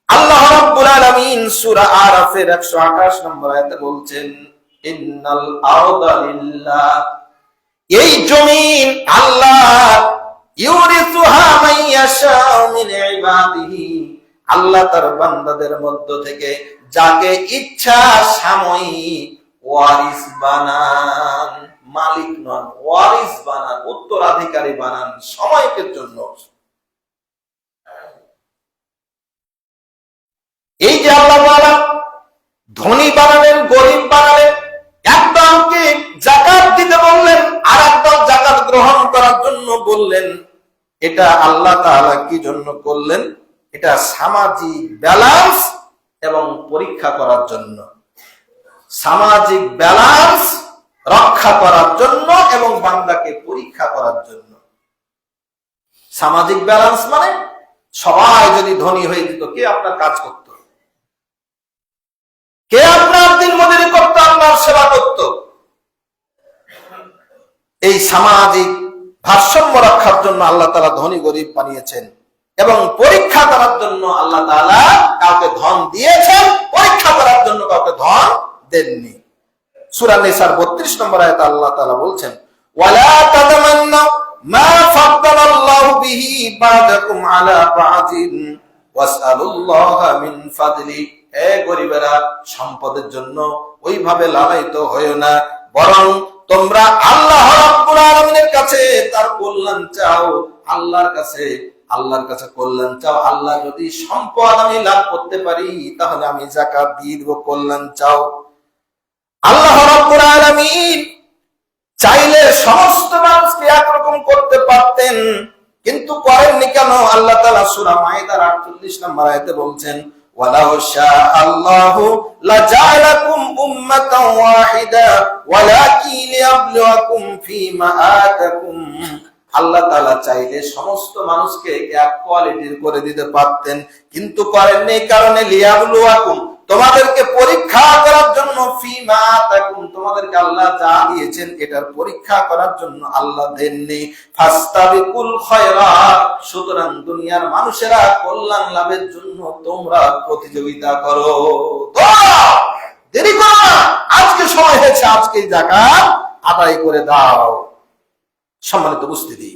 আল্লাহ রাব্বুল আলামিন সূরা আরাফের 128 নম্বর আয়াতে বলছেন, ইন্নাল আরদা লিল্লাহ, এই জমিন আল্লাহ, ইউরিসুহা মান ইয়াশাউ মিন ইবাদিহি, আল্লাহ তার বান্দাদের মধ্য থেকে যাকে ইচ্ছা সাময়িক ওয়ারিস বানান, মালিক নন, ওয়ারিস বানান, উত্তরাধিকারী বানান সময়কের জন্য। এই যে আল্লাহ তাআলা ধনী বানালেন, গরিব বানালেন, একদলকে যাকাত দিতে বললেন, আর একদল যাকাত গ্রহণ করার জন্য বললেন। এটা আল্লাহ তাআলা কি জন্য করলেন? এটা সামাজিক ব্যালেন্স এবং পরীক্ষা করার জন্য, সামাজিক ব্যালেন্স রক্ষা করার জন্য এবং বান্দাকে পরীক্ষা করার জন্য। সামাজিক ব্যালেন্স মানে সবাই যদি ধনী হয়ে যেত, কে আপনার কাজ করত? কে আপনার দিন মজুরি করত, আপনার সেবা করত? এই সামাজিক ভারসাম্য রক্ষার জন্য আল্লাহ তাআলা ধনী গরিব বানিয়েছেন, এবং পরীক্ষা করার জন্য আল্লাহ তাআলা কাউকে ধন দিয়েছেন, পরীক্ষা করার জন্য কাউকে ধন দেননি। সূরা নিসার 32 নম্বর আয়াতে আল্লাহ তাআলা বলছেন, ওয়ালা তাতামান্নাউ মা ফাদ্দালাল্লাহু বিহি বা'দাকুম আলা বা'দিন ওয়াসআলুল্লাহা মিন ফাদলি। হে গরীবেরা, সম্পদের জন্য ওইভাবে লালায়িত হয়ো না, বরং তোমরা আল্লাহ রাব্বুল আলামিনের কাছে তার কল্যাণ চাও। আল্লাহর কাছে কল্যাণ চাও। আল্লাহ যদি সম্পদ আমি লাভ করতে পারি তাহলে আমি যাকাত দিয়ে দেব, কল্যাণ চাও। আল্লাহ রাব্বুল আলামিন চাইলে সমস্ত মানুষকে একরকম করতে পারতেন, কিন্তু করেননি কেন? আল্লাহ তাআলা সূরা মাইদার 48 নম্বর আয়াতে বলছেন, ওয়ালাউ শাআল্লাহু লাজালাকুম উম্মাতান ওয়াহিদা ওয়ালাকিন লিয়াবলুয়াকুম ফীমা আতাকুম। আল্লাহ তাআলা চাইলে সমস্ত মানুষকে এক কোয়ালিটির করে দিতে পারতেন, কিন্তু করেননি। কারণে লিয়াবলুয়াকুম, তোমাদেরকে পরীক্ষা করার জন্য, ফীমা আতাকুম, তোমাদেরকে আল্লাহ যা দিয়েছেন এটার পরীক্ষা করার জন্য আল্লাহ দেননি। ফাস্তাবিকুল খায়রাত, সুতরাং দুনিয়ার মানুষেরা কল্যাণ লাভের জন্য তোমরা প্রতিযোগিতা করো। দেরি করো না, আজকে সময় হয়েছে, আজকে যাকাত আদায় করে দাও। সম্মানিত উপস্থিতি,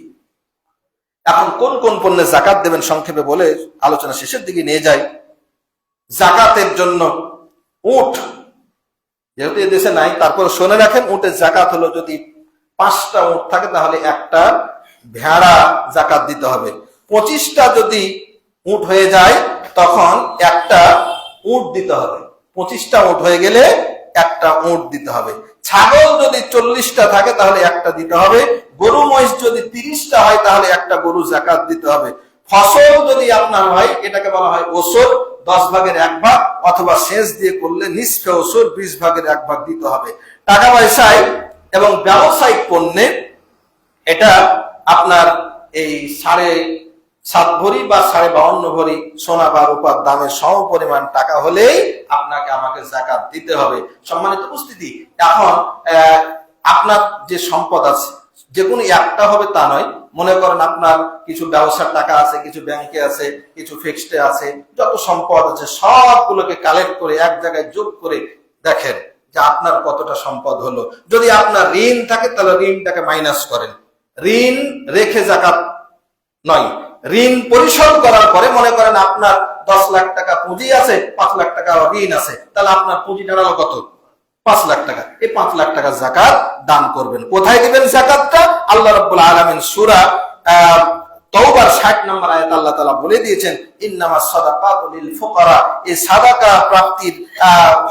এখন কোন কোন পণ্যে যাকাত দেবেন সংক্ষেপে বলে আলোচনা শেষের দিকে নিয়ে যাই। যাকাতের জন্য উট, যেহেতু এদেশে নাই, তারপর শুনে রাখেন, উটের যাকাত হলো যদি 5টা উট থাকে তাহলে একটা ভেড়া যাকাত দিতে হবে। 25টা যদি উট হয়ে যায় তখন একটা উট দিতে হবে। 25টা উট হয়ে গেলে একটা উট দিতে হবে। ছাগল যদি 40টা থাকে তাহলে একটা দিতে হবে। গরু মহিষ যদি 30টা হয় তাহলে একটা গরু যাকাত দিতে হবে। ফসল যদি আপনার হয়, এটাকে বলা হয় ওসর, 10 ভাগের 1 ভাগ, অথবা সেচ দিয়ে করলে নিসফে ওসর, 20 ভাগের 1 ভাগ দিতে হবে। টাকা পয়সায় এবং ব্যবসায়িক পণ্যে এটা আপনার এই 7.5 ভরি বা 52.5 ভরি সোনা বা রূপার দামের সম পরিমাণ টাকা হলেই আপনাকে আমাকে যাকাত দিতে হবে। সম্মানিত উপস্থিতি, এখন আপনার যে সম্পদ আছে, যে কোনো একটা হবে তা নয়। মনে করেন আপনার কিছু ব্যবসার টাকা আছে, কিছু ব্যাংকে আছে, কিছু ফিক্সডে আছে, যত সম্পদ আছে সবগুলোকে কালেক্ট করে এক জায়গায় যোগ করে দেখেন যে আপনার কতটা সম্পদ হলো। যদি আপনার ঋণ থাকে তাহলে ঋণটাকে মাইনাস করেন। ঋণ রেখে যাকাত নয়, ঋণ পরিশোধ করার পরে মনে করেন আপনার 10 লাখ টাকা পুঁজি আছে, 5 লাখ টাকা ঋণ আছে, তাহলে আপনার পুঁজি দাঁড়ালো কত? 5 লাখ টাকা। এই 5 লাখ টাকা যাকাত দান করবেন। কোথায় দিবেন যাকাতটা? আল্লাহ রাব্বুল আলামিন সূরা তাওবার 60 নম্বর আয়াত আল্লাহ তাআলা বলে দিয়েছেন, ইন্নামাস সাদাকাতু লিল ফুকারা। এই সাদাকা প্রাপ্তির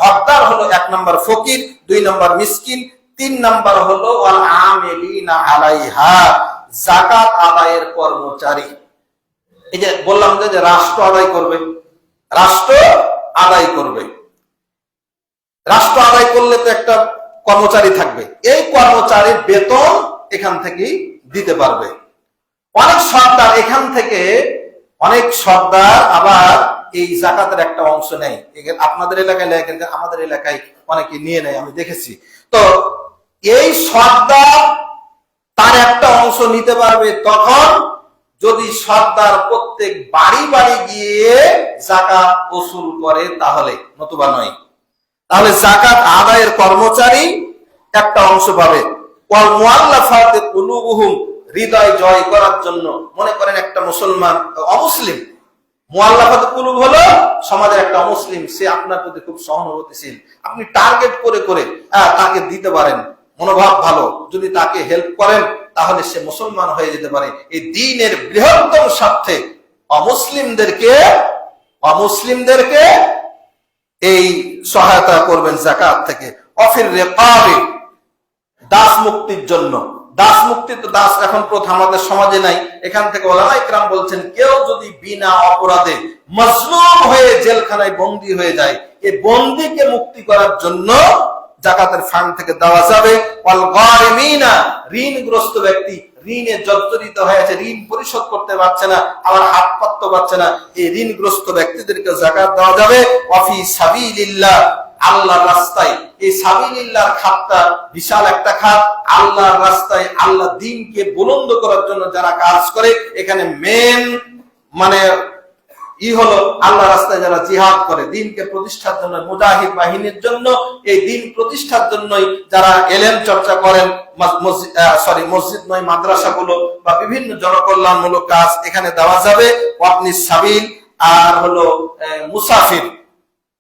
হকদার হলো 1 নম্বর ফকির, 2 নম্বর মিসকিন, 3 নম্বর হলো ওয়াল আমিলিনা আলাইহা, যাকাত আদায়ের কর্মচারী। এই যে বললাম যে রাষ্ট্র আদায় করবে, রাষ্ট্র আদায় করবে। রাষ্ট্র আদায় করলে তো একটা কর্মচারী থাকবে, এই কর্মচারীর বেতন এখান থেকেই দিতে পারবে। অনেক সরকার এখান থেকে, অনেক সরকার আবার এই যাকাতের একটা অংশ নেয়। আপনাদের এলাকায় নেয়, কিন্তু আমাদের এলাকায় অনেকে নিয়ে নেয়, আমি দেখেছি। তো এই সরকার তার একটা অংশ নিতে পারবে তখন যদি সরকার প্রত্যেক বাড়ি বাড়ি গিয়ে যাকাত ওসুল করে, তাহলে, নতুবা নয়। তাহলে যাকাত আদায়ের কর্মচারী একটা অংশ পাবে। ওয়াল মুআল্লাফাতি কুলুবুহুম, হৃদয় জয় করার জন্য, মনে করেন একটা মুসলমান অমুসলিম, মুআল্লাফাতি কুলুব হলো সমাজের একটা অমুসলিম, সে আপনার প্রতি খুব সহানুভূতিশীল, আপনি টার্গেট করে করে তাকে দিতে পারেন, মনোভাব ভালো, যদি তাকে হেল্প করেন তাহলে সে মুসলমান হয়ে যেতে পারে। এই দ্বীনের বৃহত্তম স্বার্থে অমুসলিমদেরকে এই সহায়তা করবেন যাকাত থেকে। অফির রিকাবি, দাস মুক্তির জন্য। দাস মুক্তি তো, দাস এখন প্রথা আমাদের সমাজে নাই। এখান থেকে ওলামা ইকরাম বলছেন, কেউ যদি বিনা অপরাধে মজলুম হয়ে জেলখানায় বন্দী হয়ে যায়, এই বন্দীকে মুক্তি করার জন্য যাকাতের ফান্ড থেকে দেওয়া যাবে। ওয়াল গারিমিনা, ঋণগ্রস্ত ব্যক্তি, ঋণে জর্জরিত হয়েছে, ঋণ পরিশোধ করতে পারছে না, আবার হাত পাততে পারছে না, এই ঋণগ্রস্ত ব্যক্তিদেরকে যাকাত দেওয়া যাবে। ওয়াফি সাবিলিল্লাহ, আল্লাহর রাস্তায়। এই সাবিলিল্লাহর খাতটা বিশাল একটা খাত। আল্লাহর রাস্তায়, আল্লাহ দ্বীনকে বুলন্দ করার জন্য যারা কাজ করে, এখানে মেন মানে হলো আল্লাহ রাস্তায় যারা জিহাদ করে, দিনকে প্রতিষ্ঠার জন্য, মুজাহিদ বাহিনীর জন্য, এই দিন প্রতিষ্ঠার জন্যই যারা এলেম চর্চা করেন, মসজিদ নয় মাদ্রাসাগুলো বা বিভিন্ন জনকল্যাণমূলক কাজ এখানে দেওয়া যাবে। ওয়াবনিস সাবিল, আর হলো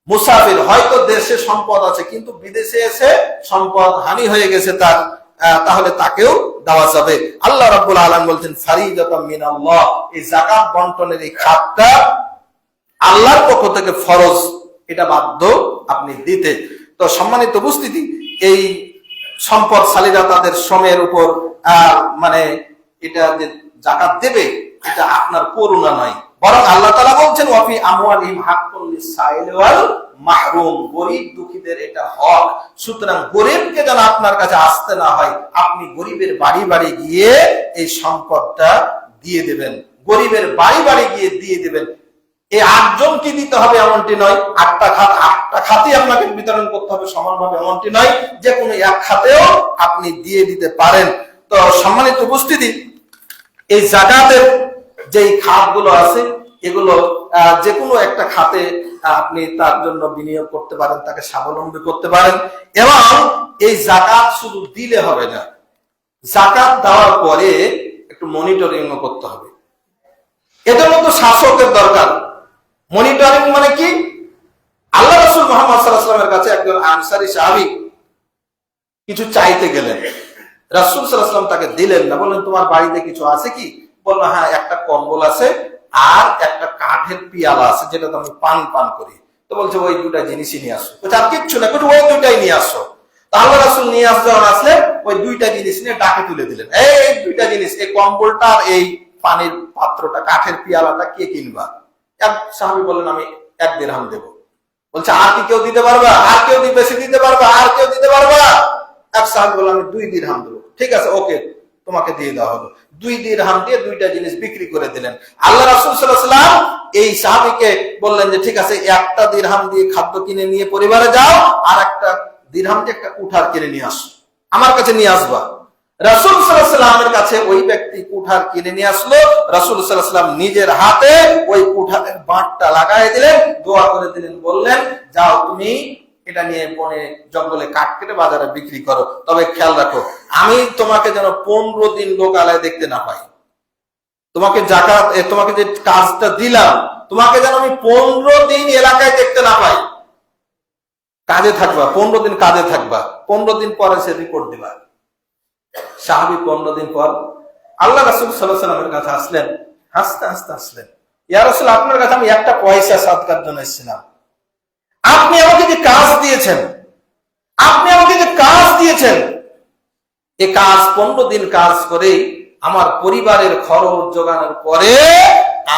মুসাফির হয়তো দেশে সম্পদ আছে কিন্তু বিদেশে এসে সম্পদ হানি হয়ে গেছে তার, তাহলে তাকেও দেওয়া যাবে। আল্লাহ রাব্বুল আলামিন বলছেন ফারিদাতাম মিনাল্লাহ, এই যাকাত বন্টনের এই খাতটা আল্লাহর পক্ষ থেকে ফরজ, এটা বাধ্য আপনি দিতে। তো সম্মানিত উপস্থিতি, এই সম্পদশালীরা তাদের শ্রমের উপর মানে এটা যে যাকাত দেবে, এটা আপনার করুণা নয়, বরং আল্লাহ তাআলা বলছেন ওয়াফি আমওয়ালিহিম হাক্কুল লিসাইল ওয়াল মাহরুম, গরীব দুঃখীদের এটা হক। সুতরাং গরীবকে যেন আপনার কাছে আসতে না হয়, আপনি গরীবের বাড়ি বাড়ি গিয়ে এই সম্পদটা দিয়ে দেবেন, গরীবের বাড়ি বাড়ি গিয়ে দিয়ে দেবেন। এই 8 জনকে দিতে হবে এমনটি নয়, 8টা খাতে আপনাকে বিতরণ করতে হবে সমানভাবে এমনটি নয়, যে কোনো এক খাতেও আপনি দিয়ে দিতে পারেন। তো সম্মানিত উপস্থিতি, এই যাকাতের যেই খাতগুলো আছে এগুলো যে কোনো একটা খাতে আপনি তার জন্য বিনিয়োগ করতে পারেন, তাকে স্বাবলম্বী করতে পারেন। এবং এই যাকাত শুধু দিলে হবে না, যাকাত দেওয়ার পরে একটু মনিটরিংও করতে হবে। এদের মতো শাসকের দরকার। মনিটরিং মানে কি? আল্লাহ রাসূল মুহাম্মদ সাল্লাল্লাহু আলাইহি ওয়াসাল্লামের কাছে একজন আনসারী সাহাবী কিছু চাইতে গেলেন, রাসূল সাল্লাল্লাহু আলাইহি ওয়াসাল্লাম তাকে দিলেন না, বললেন তোমার বাড়িতে কিছু আছে কি? বললো হ্যাঁ, একটা কম্বল আছে আর একটা কাঠের পিয়ালা আছে যেটাতে আমি পান করি। তো বলছে ওই দুটা জিনিসই নিয়ে আসো। বলছে আর কিচ্ছু না, বলছে ওই দুটাই নিয়ে আসো। তো আল্লাহ রাসূল নিয়ে আসলে ওই দুইটা জিনিস নিয়ে ডাকে তুলে দিলেন, এই দুইটা জিনিস, এই কম্বলটা আর এই পানির পাত্রটা, কাঠের পিয়ালাটা কে কিনবা? এক সাহাবী বললেন আমি 1 দিরহাম দেব। বলছে আর কি কেউ দিতে পারবা? আর কেউ বেশি দিতে পারবা? আর কেউ দিতে পারবা? এক সাহাবী বললেন আমি 2 দিরহাম দেবো। ঠিক আছে, ওকে, তোমাকে দিয়ে দেওয়া হলো। 2 দিরহাম দিয়ে দুইটা জিনিস বিক্রি করে দিলেন। আল্লাহ রাসূল সাল্লাল্লাহু আলাইহি ওয়াসাল্লাম এই সাহাবীকে বললেন যে ঠিক আছে, 1টা দিরহাম দিয়ে খাদ্য কিনে নিয়ে পরিবারে যাও, আর 1টা দিরহাম দিয়ে একটা কুঠার কিনে নিয়ে আসো, আমার কাছে নিয়ে আসবা। রাসূল সাল্লাল্লাহু আলাইহি ওয়াসাল্লামের কাছে ওই ব্যক্তি কুঠার কিনে নিয়ে আসলো। রাসূল সাল্লাল্লাহু আলাইহি ওয়াসাল্লাম নিজের হাতে ওই কুঠারের বাঁটটা লাগাই দিলেন, দোয়া করে দিলেন, বললেন যাও তুমি এটা নিয়ে বনে জঙ্গলে কাঠ কেটে বাজারে বিক্রি করো, তবে খেয়াল রাখো আমি তোমাকে যেন 15 দিন লোকালয়ে দেখতে না পাই। তোমাকে যাকাত, তোমাকে যে কাজটা দিলাম, তোমাকে যেন আমি 15 দিন এলাকায় দেখতে না পাই। কাজে থাকবা, 15 দিন কাজে থাকবা, 15 দিন পরে সে রিপোর্ট দিবা। সাহাবী 15 দিন পর আল্লাহ রাসূল সাল্লাল্লাহু আলাইহি ওয়াসাল্লামের কাছে আসলেন, হাসতে হাসতে আসলেন, ইয়া রাসূল আপনার কাছে আমি একটা পয়সা সাদকার জন্য এসেছিলাম, আপনি আমাকে যে কাজ দিয়েছেন, এই কাজ 15 দিন কাজ করে আমার পরিবারের খরচ জোগানোর পরে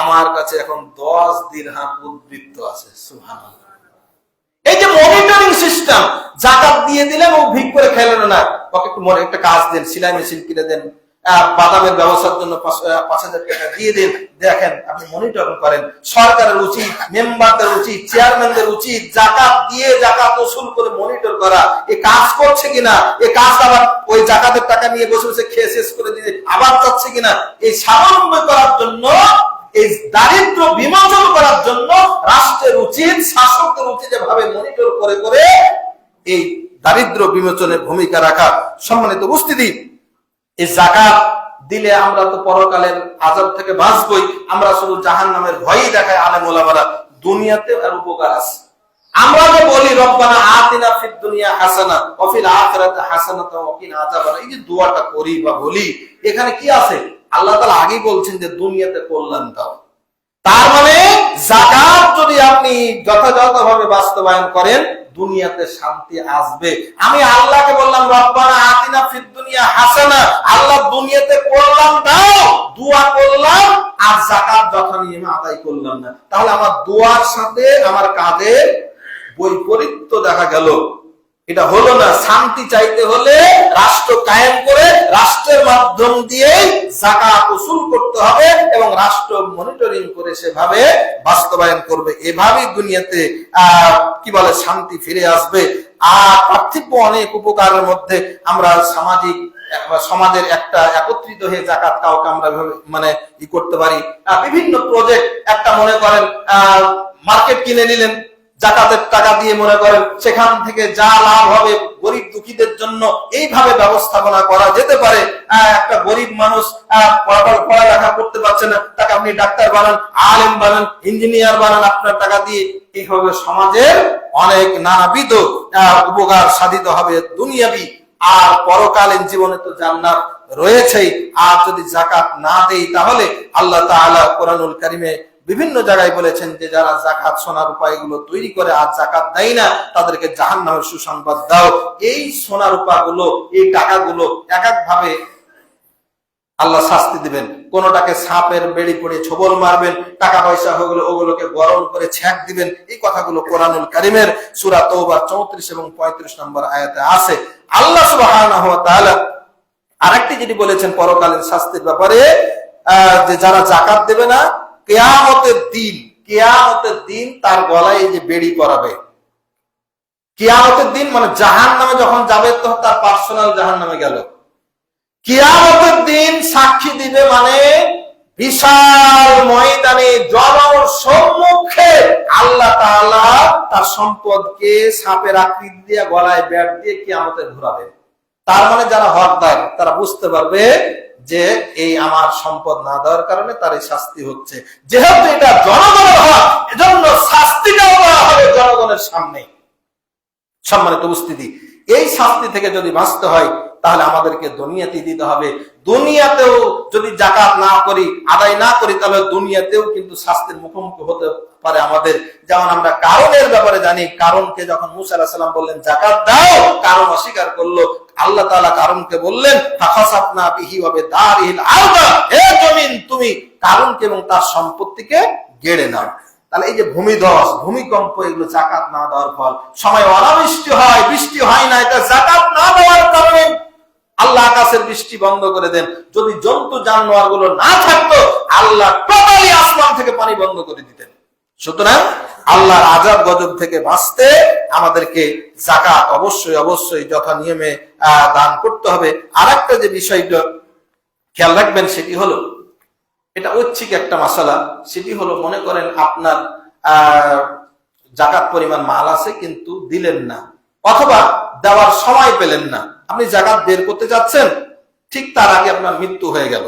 আমার কাছে এখন 10 দিরহাম উদ্বৃত্ত আছে। সুবহানাল্লাহ। এই যে মনিটরিং সিস্টেম, যাকাত দিয়ে দিলেন ও ভিক করে খেলেন না, ওকে একটু একটা কাজ দেন, সেলাই মেশিন কিনে দেন, বাদামের ব্যবসার জন্য 5,000 টাকা দিয়ে দেন, দেখেন আপনি মনিটরিং করেন। সরকারের উচিত, মেম্বারদের উচিত, চেয়ারম্যানদের উচিত যাকাত দিয়ে যাকাত ওসুল করে মনিটর করা, এই কাজ করছে কিনা, এই কাজ আবার ওই যাকাতের টাকা নিয়ে বসে বসে খেয়ে শেষ করে দিয়ে আবার যাচ্ছে কিনা, এই স্বাবলম্বী করার জন্য, এই দারিদ্র বিমোচন করার জন্য রাষ্ট্রের উচিত, শাসকদের উচিত যেভাবে মনিটর করে করে এই দারিদ্র বিমোচনের ভূমিকা রাখা। সম্মানিত উপস্থিতি, এই যাকাত দিলে আমরা তো পরকালের আযাব থেকে বাঁচবই, আমরা শুধু জাহান্নামের ভয়ই দেখায় আলেম ওলামারা, দুনিয়াতে আর উপকার আছে। আমরা যে বলি রব্বানা আতিনা ফিদ দুনিয়া হাসানা ওয়া ফিল আখিরাতি হাসানাতাও ওয়া কিনা আযাবান, এই যে দোয়াটা করি বা বলি, এখানে কি আছে? আল্লাহ তাআলা আগেই বলছেন যে দুনিয়াতে কল্যাণ দাও। তার মানে যাকাত যদি আপনি যথাযথভাবে বাস্তবায়ন করেন, দুনিয়াতে শান্তি আসবে। আমি আল্লাহকে বললাম রব্বানা আতিনা ফিদ দুনিয়া হাসানা, আল্লাহ দুনিয়াতে কল্যাণ দাও, দোয়া করলাম, আর যাকাত যথানিয়মে আদায় করলাম না, তাহলে আমার দোয়ার সাথে আমার কাজের বৈপরীত্য দেখা গেল। এটা হলো না। শান্তি চাইতে হলে রাষ্ট্র কায়েম করে রাষ্ট্রের মাধ্যম দিয়ে যাকাত উসুল করতে হবে এবং রাষ্ট্র মনিটরিং করে সেভাবে বাস্তবায়ন করবে। এভাবেই দুনিয়াতে কি বলে শান্তি ফিরে আসবে। আর পার্থিব অনেক উপকারের মধ্যে আমরা সামাজিক সমাজের একটা একত্রিত হয়ে জাকাত কাউকে আমরা মানে করতে পারি। বিভিন্ন প্রজেক্ট, একটা মনে করেন মার্কেট কিনে নিলেন জাকাতের টাকা দিয়ে, মনে করেন সেখান থেকে যা লাভ হবে গরিব দুঃখীদের জন্য এইভাবে ব্যবস্থাপনা করা যেতে পারে। একটা গরিব মানুষ পড়ালেখা করতে পারছে না, তাকে আপনি ডাক্তার বানান, আলেম বানান, ইঞ্জিনিয়ার বানান আপনার টাকা দিয়ে। এইভাবে সমাজের অনেক নানাবিধ উপকার সাধিত হবে দুনিয়াবি আর পরকালীন জীবনে তো জান্নাত রয়েছেই। আর যদি জাকাত না দেই তাহলে আল্লাহ তাআলা কোরআনুল কারীমে বিভিন্ন জায়গায় বলেছেন যে যারা জাকাত সোনার উপায়গুলো তৈরি করে আর জাকাত দেয় না তাদেরকে জাহান্নামের সুসংবাদ দাও। এই সোনার উপায়গুলো, এই টাকাগুলো এক এক ভাবে আল্লাহ শাস্তি দিবেন। কোনটাকে সাপের বেড়ি পড়ে ছোবল মারবেন, টাকা পয়সা হলো ওগুলোকে গরম করে ছ্যাঁক দিবেন। এই কথাগুলো কোরআনুল কারীমের সূরা তাওবার 34 এবং 35 নম্বর আয়াতে আছে। আল্লাহ সুবহানাহু ওয়া তাআলা আরেকটি যেটি বলেছেন পরকালীন শাস্তির ব্যাপারে, যে যারা জাকাত দেবে না কিয়ামতের দিন তার গলায় এই যে বেড়ি পরাবে। কিয়ামতের দিন মানে জাহান্নামে যখন যাবে তো তার পার্সোনাল জাহান্নামে গেল। কিয়ামতের দিন সাক্ষী দিবে মানে বিশাল ময়দানে জনসম্মুখে আল্লাহ তাআলা তার সম্পদকে সাপের আকৃতি দিয়ে গলায় বেড় দিয়ে কিয়ামতে ঘোরাবে। তার মানে যারা হকদার তারা বুঝতে পারবে যে এই আমার সম্পদ না দেওয়ার কারণে তার এই শাস্তি হচ্ছে। যেহেতু এটা জনগণের হক, এজন্য শাস্তিটাও দেওয়া হবে জনগণের সামনে। সম্মানিত উপস্থিতি, এই শাস্তি থেকে যদি বাঁচতে হয় তাহলে আমাদেরকে দুনিয়াতে দিতে হবে। দুনিয়াতেও যদি জাকাত না করি, আদায় না করি, তাহলে দুনিয়াতেও কিন্তু শাস্তির মুখোমুখি হতে পারে আমাদের। যেমন আমরা কারণের ব্যাপারে জানি, কারণকে যখন মুসা আলাইহিস সালাম বললেন জাকাত দাও, কারণ অস্বীকার করলো। আল্লাহ তাআলা কারণকে বললেন ফাখাসাফনা বিহি ওয়া বিদারিহিল আরদা, হে জমিন তুমি কারণকে এবং তার সম্পত্তিকে গেড়ে নাও। তাহলে এই যে ভূমিধস, ভূমিকম্প, এগুলো জাকাত না দেওয়ার ফল। সময় অনাবৃষ্টি হয়, বৃষ্টি হয় না, এটা জাকাত না দেওয়ার কারণে। আল্লাহ আকাশের বৃষ্টি বন্ধ করে দেন। যদি জন্তু জানোয়ার গুলো না থাকতো আল্লাহ টোটালি আসমান থেকে পানি বন্ধ করে দিতেন। সুতরাং আল্লাহর আযাব গজব থেকে বাঁচতে আমাদেরকে যাকাত অবশ্যই অবশ্যই যথা নিয়মে দান করতে হবে। আরেকটা যে বিষয়টা খেয়াল রাখবেন সেটি হলো, এটা ঐচ্ছিক একটা মাসালা, সেটি হলো মনে করেন আপনার যাকাত পরিমাণ মাল আছে কিন্তু দিলেন না, অথবা দেওয়ার সময় পেলেন না। আপনি যাকাত বের করতে যাচ্ছেন, ঠিক তার আগে আপনার মৃত্যু হয়ে গেল।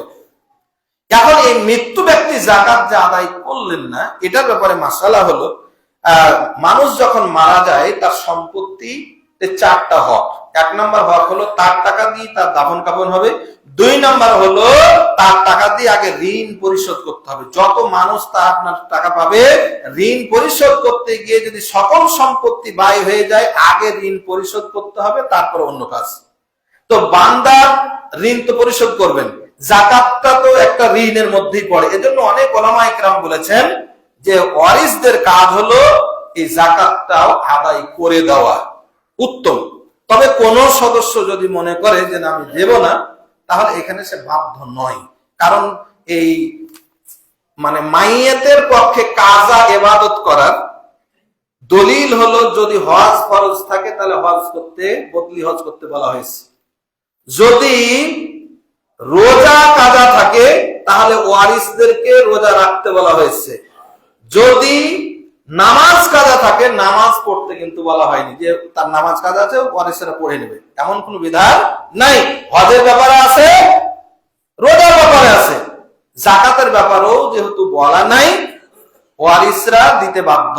এখন এই মৃত্যু ব্যক্তি যাকাত যে আদায় করলেন না, এটার ব্যাপারে মাসালা হলো, মানুষ যখন মারা যায় তার সম্পত্তি চারটা হক। এক নম্বর হক হলো তার টাকা দিয়ে তার দাফন কাফন হবে। দুই নম্বর হলো তার টাকা দিয়ে আগে ঋণ পরিশোধ করতে হবে। যত মানুষ তা আপনার টাকা পাবে, ঋণ পরিশোধ করতে গিয়ে যদি সকল সম্পত্তি ব্যয় হয়ে যায়, আগে ঋণ পরিশোধ করতে হবে, তারপর অন্য কাজ। তো বান্দার ঋণ তো পরিশোধ করবেন, যাকাতটা তো একটা ঋণের মধ্যেই পড়ে। এজন্য অনেক ওলামা ইকরাম বলেছেন যে ওয়ারিসদের কাজ হলো এই যাকাতটাও আদায় করে দেওয়া উত্তম। তবে কোন সদস্য যদি মনে করে যে না আমি দেব না, তাহলে এখানে সে বাধ্য নয়। কারণ এই মানে মাইয়াতের পক্ষে কাজা ইবাদত করার দলিল হলো যদি হজ ফরজ থাকে তাহলে হজ করতে, বদলি হজ করতে বলা হয়েছে। যদি রোজা কাজা থাকে তাহলে ওয়ারিসদেরকে রোজা রাখতে বলা হয়েছে। যদি নামাজ কাজা থাকে নামাজ পড়তে কিন্তু বলা হয়নি, যে তার নামাজ কাজা আছে ওয়ারিসরা পড়ে নেবে, এমন কোন বিধান নাই। হজের ব্যাপারে আছে, রোজার ব্যাপারে আছে, যাকাতের ব্যাপারেও যেহেতু বলা নাই, ওয়ারিসরা দিতে বাধ্য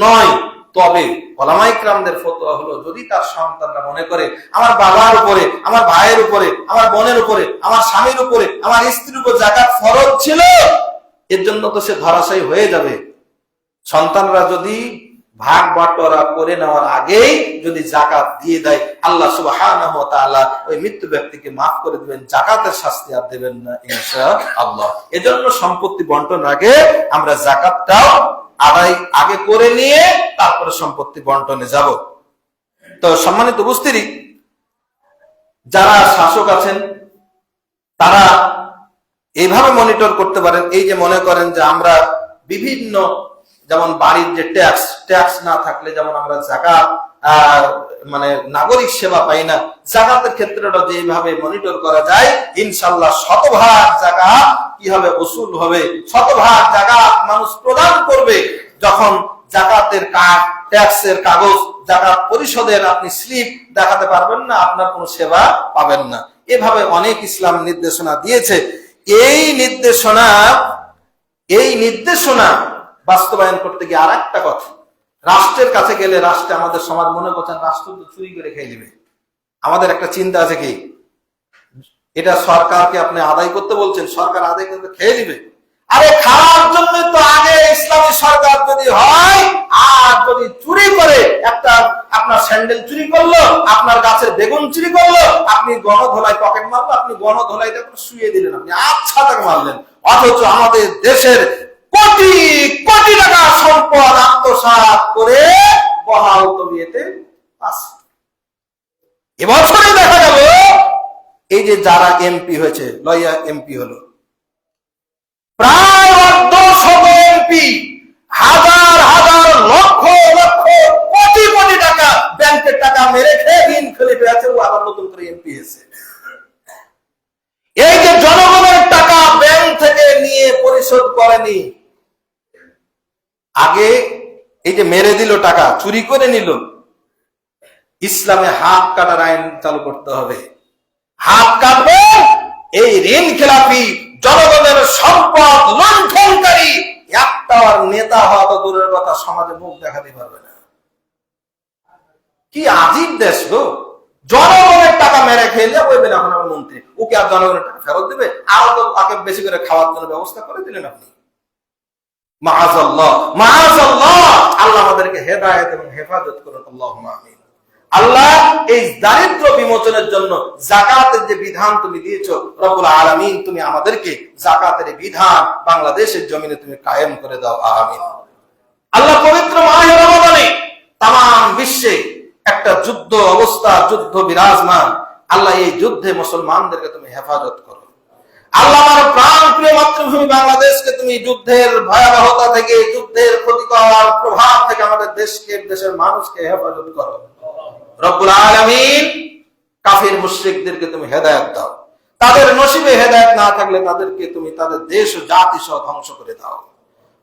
নয়। তবে ওলামা ইকরামদের ফতোয়া হলো যদি তার সন্তানরা মনে করে আমার বাবার উপরে, আমার ভাইয়ের উপরে, আমার বোনের উপরে, আমার স্বামীর উপরে, আমার স্ত্রীর উপর যাকাত ফরজ ছিল, এর জন্য তো সে ধরাশায়ী হয়ে যাবে। সন্তানরা যদি ভাগ বাটোয়ারা করে নেওয়ার আগেই যদি যাকাত দিয়ে দেয়, আল্লাহ সুবহানাহু ওয়া তাআলা ওই মৃত্যু ব্যক্তিকে মাফ করে দিবেন, যাকাতের শাস্তি আর দেবেন না ইনশাআল্লাহ। এজন্য সম্পত্তি বন্টন আগে আমরা যাকাতটাও আদায় আগে করে নিয়ে তারপরে সম্পত্তি বন্টনে যাব। তো সম্মানিত উপস্থিতি, যারা শাসক আছেন তারা এইভাবে মনিটর করতে পারেন। এই যে মনে করেন যে আমরা বিভিন্ন, যেমন বাড়ির যে ট্যাক্স না থাকলে যেমন আমরা যাকাত মানে নাগরিক সেবা পাই না। জাকাতের ক্ষেত্রেটা যেভাবে মনিটর করা যায়, ইনশাআল্লাহ শতভাগ জাকাত কিভাবে উসুল হবে, শতভাগ জাকাত মানুষ প্রদান করবে। যখন জাকাতের ট্যাক্সের কাগজ, জাকাত পরিশোধের আপনি স্লিপ দেখাতে পারবেন না, আপনার কোনো সেবা পাবেন না। এভাবে অনেক ইসলাম নির্দেশনা দিয়েছে। এই নির্দেশনা বাস্তবায়ন করতে গিয়ে আর একটা কথা, রাষ্ট্রের কাছে গেলে রাষ্ট্রে আমাদের সমাজ মনে করছেন রাষ্ট্র তো চুরি করে খেয়ে নেবে। আমাদের একটা চিন্তা আছে কি, এটা সরকারকে আপনি আদায় করতে বলছেন, সরকার আদায় করতে খেয়ে নেবে। আরে খাওয়ার জন্য তো আগে ইসলামী সরকার যদি হয়, আর যদি চুরি করে, একটা আপনার স্যান্ডেল চুরি করলো, আপনার গাছের বেগুন চুরি করলো, আপনি গণধোলাই পকেট মারলো, আপনি গণধোলাইটা শুয়ে দিলেন, আপনি আচ্ছা তাকে মারলেন। অথচ আমাদের দেশের কোটি কোটি টাকা সম্পদ আত্মসাৎ করে বহাল তবিয়েতে আছে। এবছরে দেখা গেল এই যে যারা এমপি হয়েছে, লয়া এমপি হলো, প্রায় 100 এমপি, হাজার হাজার লক্ষ লক্ষ কোটি কোটি টাকা ব্যাংকের টাকা মেরে খেয়ে ঋণ ফেলে পেয়েছে, ও আবার নতুন করে এমপি হয়েছে। এই যে জনগণের টাকা ব্যাংক থেকে নিয়ে পরিশোধ করেনি, আগে এই যে মেরে দিল টাকা, চুরি করে নিল, ইসলামে হাত কাটার আইন চালু করতে হবে। হাত কাটবে এই ঋণ খেলাপি, জনগণের সম্পদ লুণ্ঠনকারী একটা নেতা হওয়া তো দূরের কথা, সমাজে মুখ দেখাতে পারবে না। কি আজীব দেশ গো! জনগণের টাকা মেরে খেলে ওই বেলা এখন আমার মন্ত্রী, ওকে আর জনগণের টাকা ফেরত দেবে? আরো তো তাকে বেশি করে খাওয়ার জন্য ব্যবস্থা করে দিলেন আপনি। মাআযাল্লাহ, মাআযাল্লাহ, আল্লাহ আমাদেরকে হেদায়েত এবং হেফাজত করুন, আল্লাহুম্মা আমিন। আল্লাহ এই দারিদ্র বিমোচনের জন্য জাকাতের যে বিধান তুমি দিয়েছো, রব্বুল আলামিন তুমি আমাদেরকে জাকাতের বিধান বাংলাদেশের জমিনে তুমি কায়েম করে দাও, আমিন। আল্লাহ পবিত্র মাহে রমাদানে তাম বিশ্বে একটা যুদ্ধ অবস্থা, যুদ্ধ বিরাজমান। আল্লাহ এই যুদ্ধে মুসলমানদেরকে তুমি হেফাজত করো। আল্লাহ আমার প্রাণ প্রিয় মাতৃভূমি বাংলাদেশকে তুমি যুদ্ধের ভয়াবহতা থেকে, যুদ্ধের ক্ষতিকর প্রভাব থেকে আমাদের দেশকে, দেশের মানুষকে হেফাজত করো। রব্বুল আলামিন কাফির মুশরিকদেরকে তুমি হেদায়েত দাও। তাদের নসিবে হেদায়েত না থাকলে তাদেরকে তুমি তাদের দেশ ও জাতি সহ ধ্বংস করে দাও।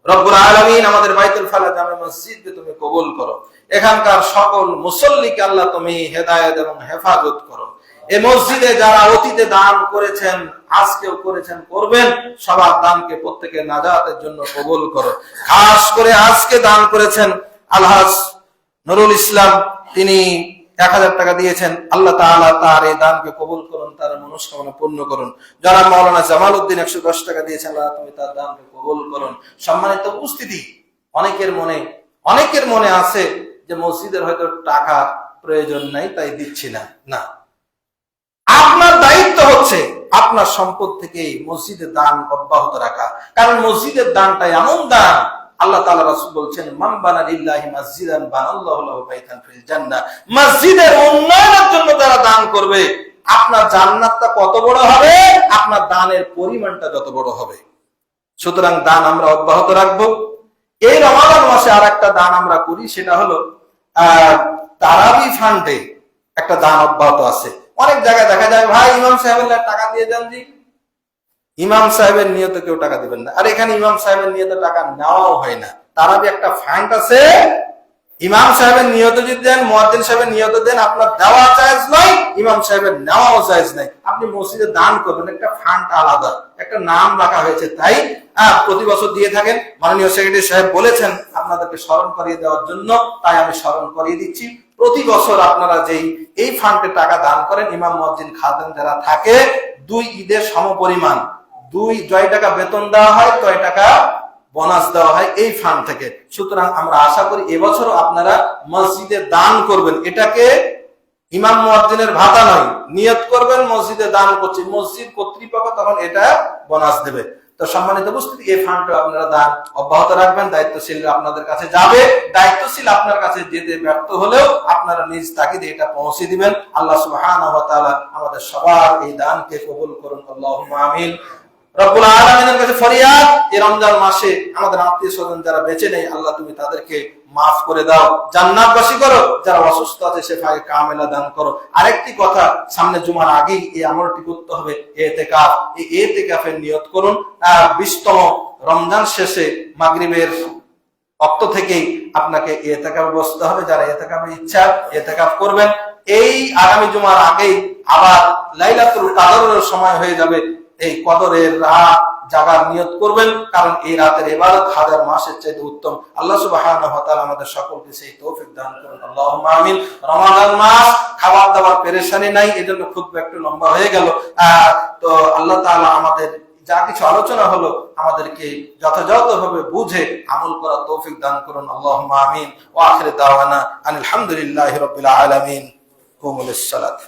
রব্বুল আলামিন আমাদের বাইতুল ফালা জামে মসজিদকে তুমি কবুল করো। এখানকার সকল মুসল্লিকে আল্লাহ তুমি হেদায়েত এবং হেফাজত করো। এই মসজিদে যারা অতীতে দান করেছেন, আজকেও করেছেন, করবেন, সবার দানকে প্রত্যেকের নাজাতের জন্য কবুল করো। খাস করে আজকে দান করেছেন আলহাজ নুরুল ইসলাম, তিনি 1000 টাকা দিয়েছেন। আল্লাহ তাআলা তার এই দানকে কবুল করুন, তার মনস্কামনা পূর্ণ করুন। যারা মাওলানা জামাল উদ্দিন 110 টাকা দিয়েছেন, আল্লাহ তুমি তার দানকে কবুল করুন। সম্মানিত উপস্থিতি, অনেকের মনে আছে যে মসজিদের হয়তো টাকা প্রয়োজন নাই, তাই দিচ্ছি না। না, আপনার দায়িত্ব হচ্ছে আপনার সম্পদ থেকে মসজিদের দান অব্যাহত রাখা। কারণ মসজিদের দানটা এমন দান, আল্লাহ তাআলা রাসূল বলছেন, মান বানা লিল্লাহি মাসজিদান বানাল্লাহু লাহু বাইতান ফিল জান্নাহ। মসজিদের উন্নয়নের জন্য যারা দান করবে, আপনার জান্নাতটা কত বড় হবে, আপনার দানের পরিমাণটা যত বড় হবে। সুতরাং দান আমরা অব্যাহত রাখবো। এই রমাদান মাসে আরেকটা দান আমরা করি, সেটা হলো তারাবি ফান্ডে একটা দান অব্যাহত আছে। অনেক জায়গায় দেখা যায়, ভাই ইমাম সাহেবের টাকা দিয়ে যান জি, ইমাম সাহেবের নিয়তে কেউ টাকা দিবেন না। আর এখানে ইমাম সাহেবের নিয়তে টাকা নেওয়াও হয় না। তারাবি একটা ফান্ড আছে, ইমাম সাহেবের নিয়ত যদি দেন, মুয়াজ্জিন সাহেবের নিয়ত দেন, আপনার দেওয়া জায়েজ নয়, ইমাম সাহেবের নেওয়াও জায়েজ নাই। আপনি মসজিদে দান করবেন, একটা ফান্ড আলাদা, একটা নাম রাখা হয়েছে, তাই প্রতি বছর দিয়ে থাকেন। মাননীয় সেক্রেটারি সাহেব বলেছেন আপনাদেরকে স্মরণ করিয়ে দেওয়ার জন্য, তাই আমি স্মরণ করিয়ে দিচ্ছি। প্রতি বছর আপনারা যেই এই ফান্ডে টাকা দান করেন, ইমাম মুয়াজ্জিন খাদেম যারা থাকে, 2 ঈদের সমপরিমাণ, 2 টাকা বেতন দেওয়া হয়, 2 টাকা বোনাস দেওয়া হয় এই ফান্ড থেকে। সুতরাং আমরা আশা করি এবছরও আপনারা মসজিদে দান করবেন। এটাকে ইমাম মুয়াজ্জিনের ভাতা নয়, নিয়ত করবেন মসজিদে দান করছি, মসজিদ কর্তৃপক্ষ তখন এটা বোনাস দেবে। তো সম্মানিত উপস্থিতি, এই ফান্ডটা আপনারা দান অব্যাহত রাখবেন। দায়িত্বশীল আপনাদের কাছে যাবে, দায়িত্বশীল আপনার কাছে যেতে ব্যর্থ হলেও আপনারা নিজ তাগিদে এটা পৌঁছে দিবেন। আল্লাহ সুবহানাহু ওয়া তাআলা আমাদের সবার এই দানকে কবুল করুন, আল্লাহুম্মা আমিন। রব্বুল আলামিনের কাছে ফরিয়াদ, এই রমজান মাসে আমাদের আত্মীয় স্বজন যারা বেঁচে নেই, আল্লাহ তুমি তাদেরকে মাফ করে দাও, জান্নাতবাসী করো, যারা অসুস্থ আছে শেফায়ে কামেলা দান করো। আরেকটি কথা, সামনে জুমার আগেই এই আমলটি করতে হবে, ইতিকাফ। এই ইতিকাফের নিয়ত করুন। 20তম রমজান শেষে মাগরিবের অক্ত থেকেই আপনাকে ইতিকাফে বসতে হবে। যারা ইতিকাফের ইচ্ছা ইতিকাফ করবেন। এই আগামী জুমার আগেই আবার লাইলাতুল কদরের সময় হয়ে যাবে। এই কদরের রাত জাগার নিয়ত করবেন, কারণ এই রাতের ইবাদত 1000 মাসের চাইতে উত্তম। আল্লাহ সুবহানাহু ওয়া তাআলা আমাদের সকলকে সেই তৌফিক দান করুন। আল্লাহুম্মা আমিন। রমাদান মাস, খাবার দাবার পেরেশানি নাই, এজন্য খুতবা একটু লম্বা হয়ে গেল। তো আল্লাহ তাআলা আমাদের যা কিছু আলোচনা হলো আমাদেরকে যথাযথভাবে বুঝে আমল করার তৌফিক দান করুন। আল্লাহুম্মা আমিন। ওয়া আখিরু দাওয়ানা আলহামদুলিল্লাহি রাব্বিল আলামিন। কুমুলিস সালাত।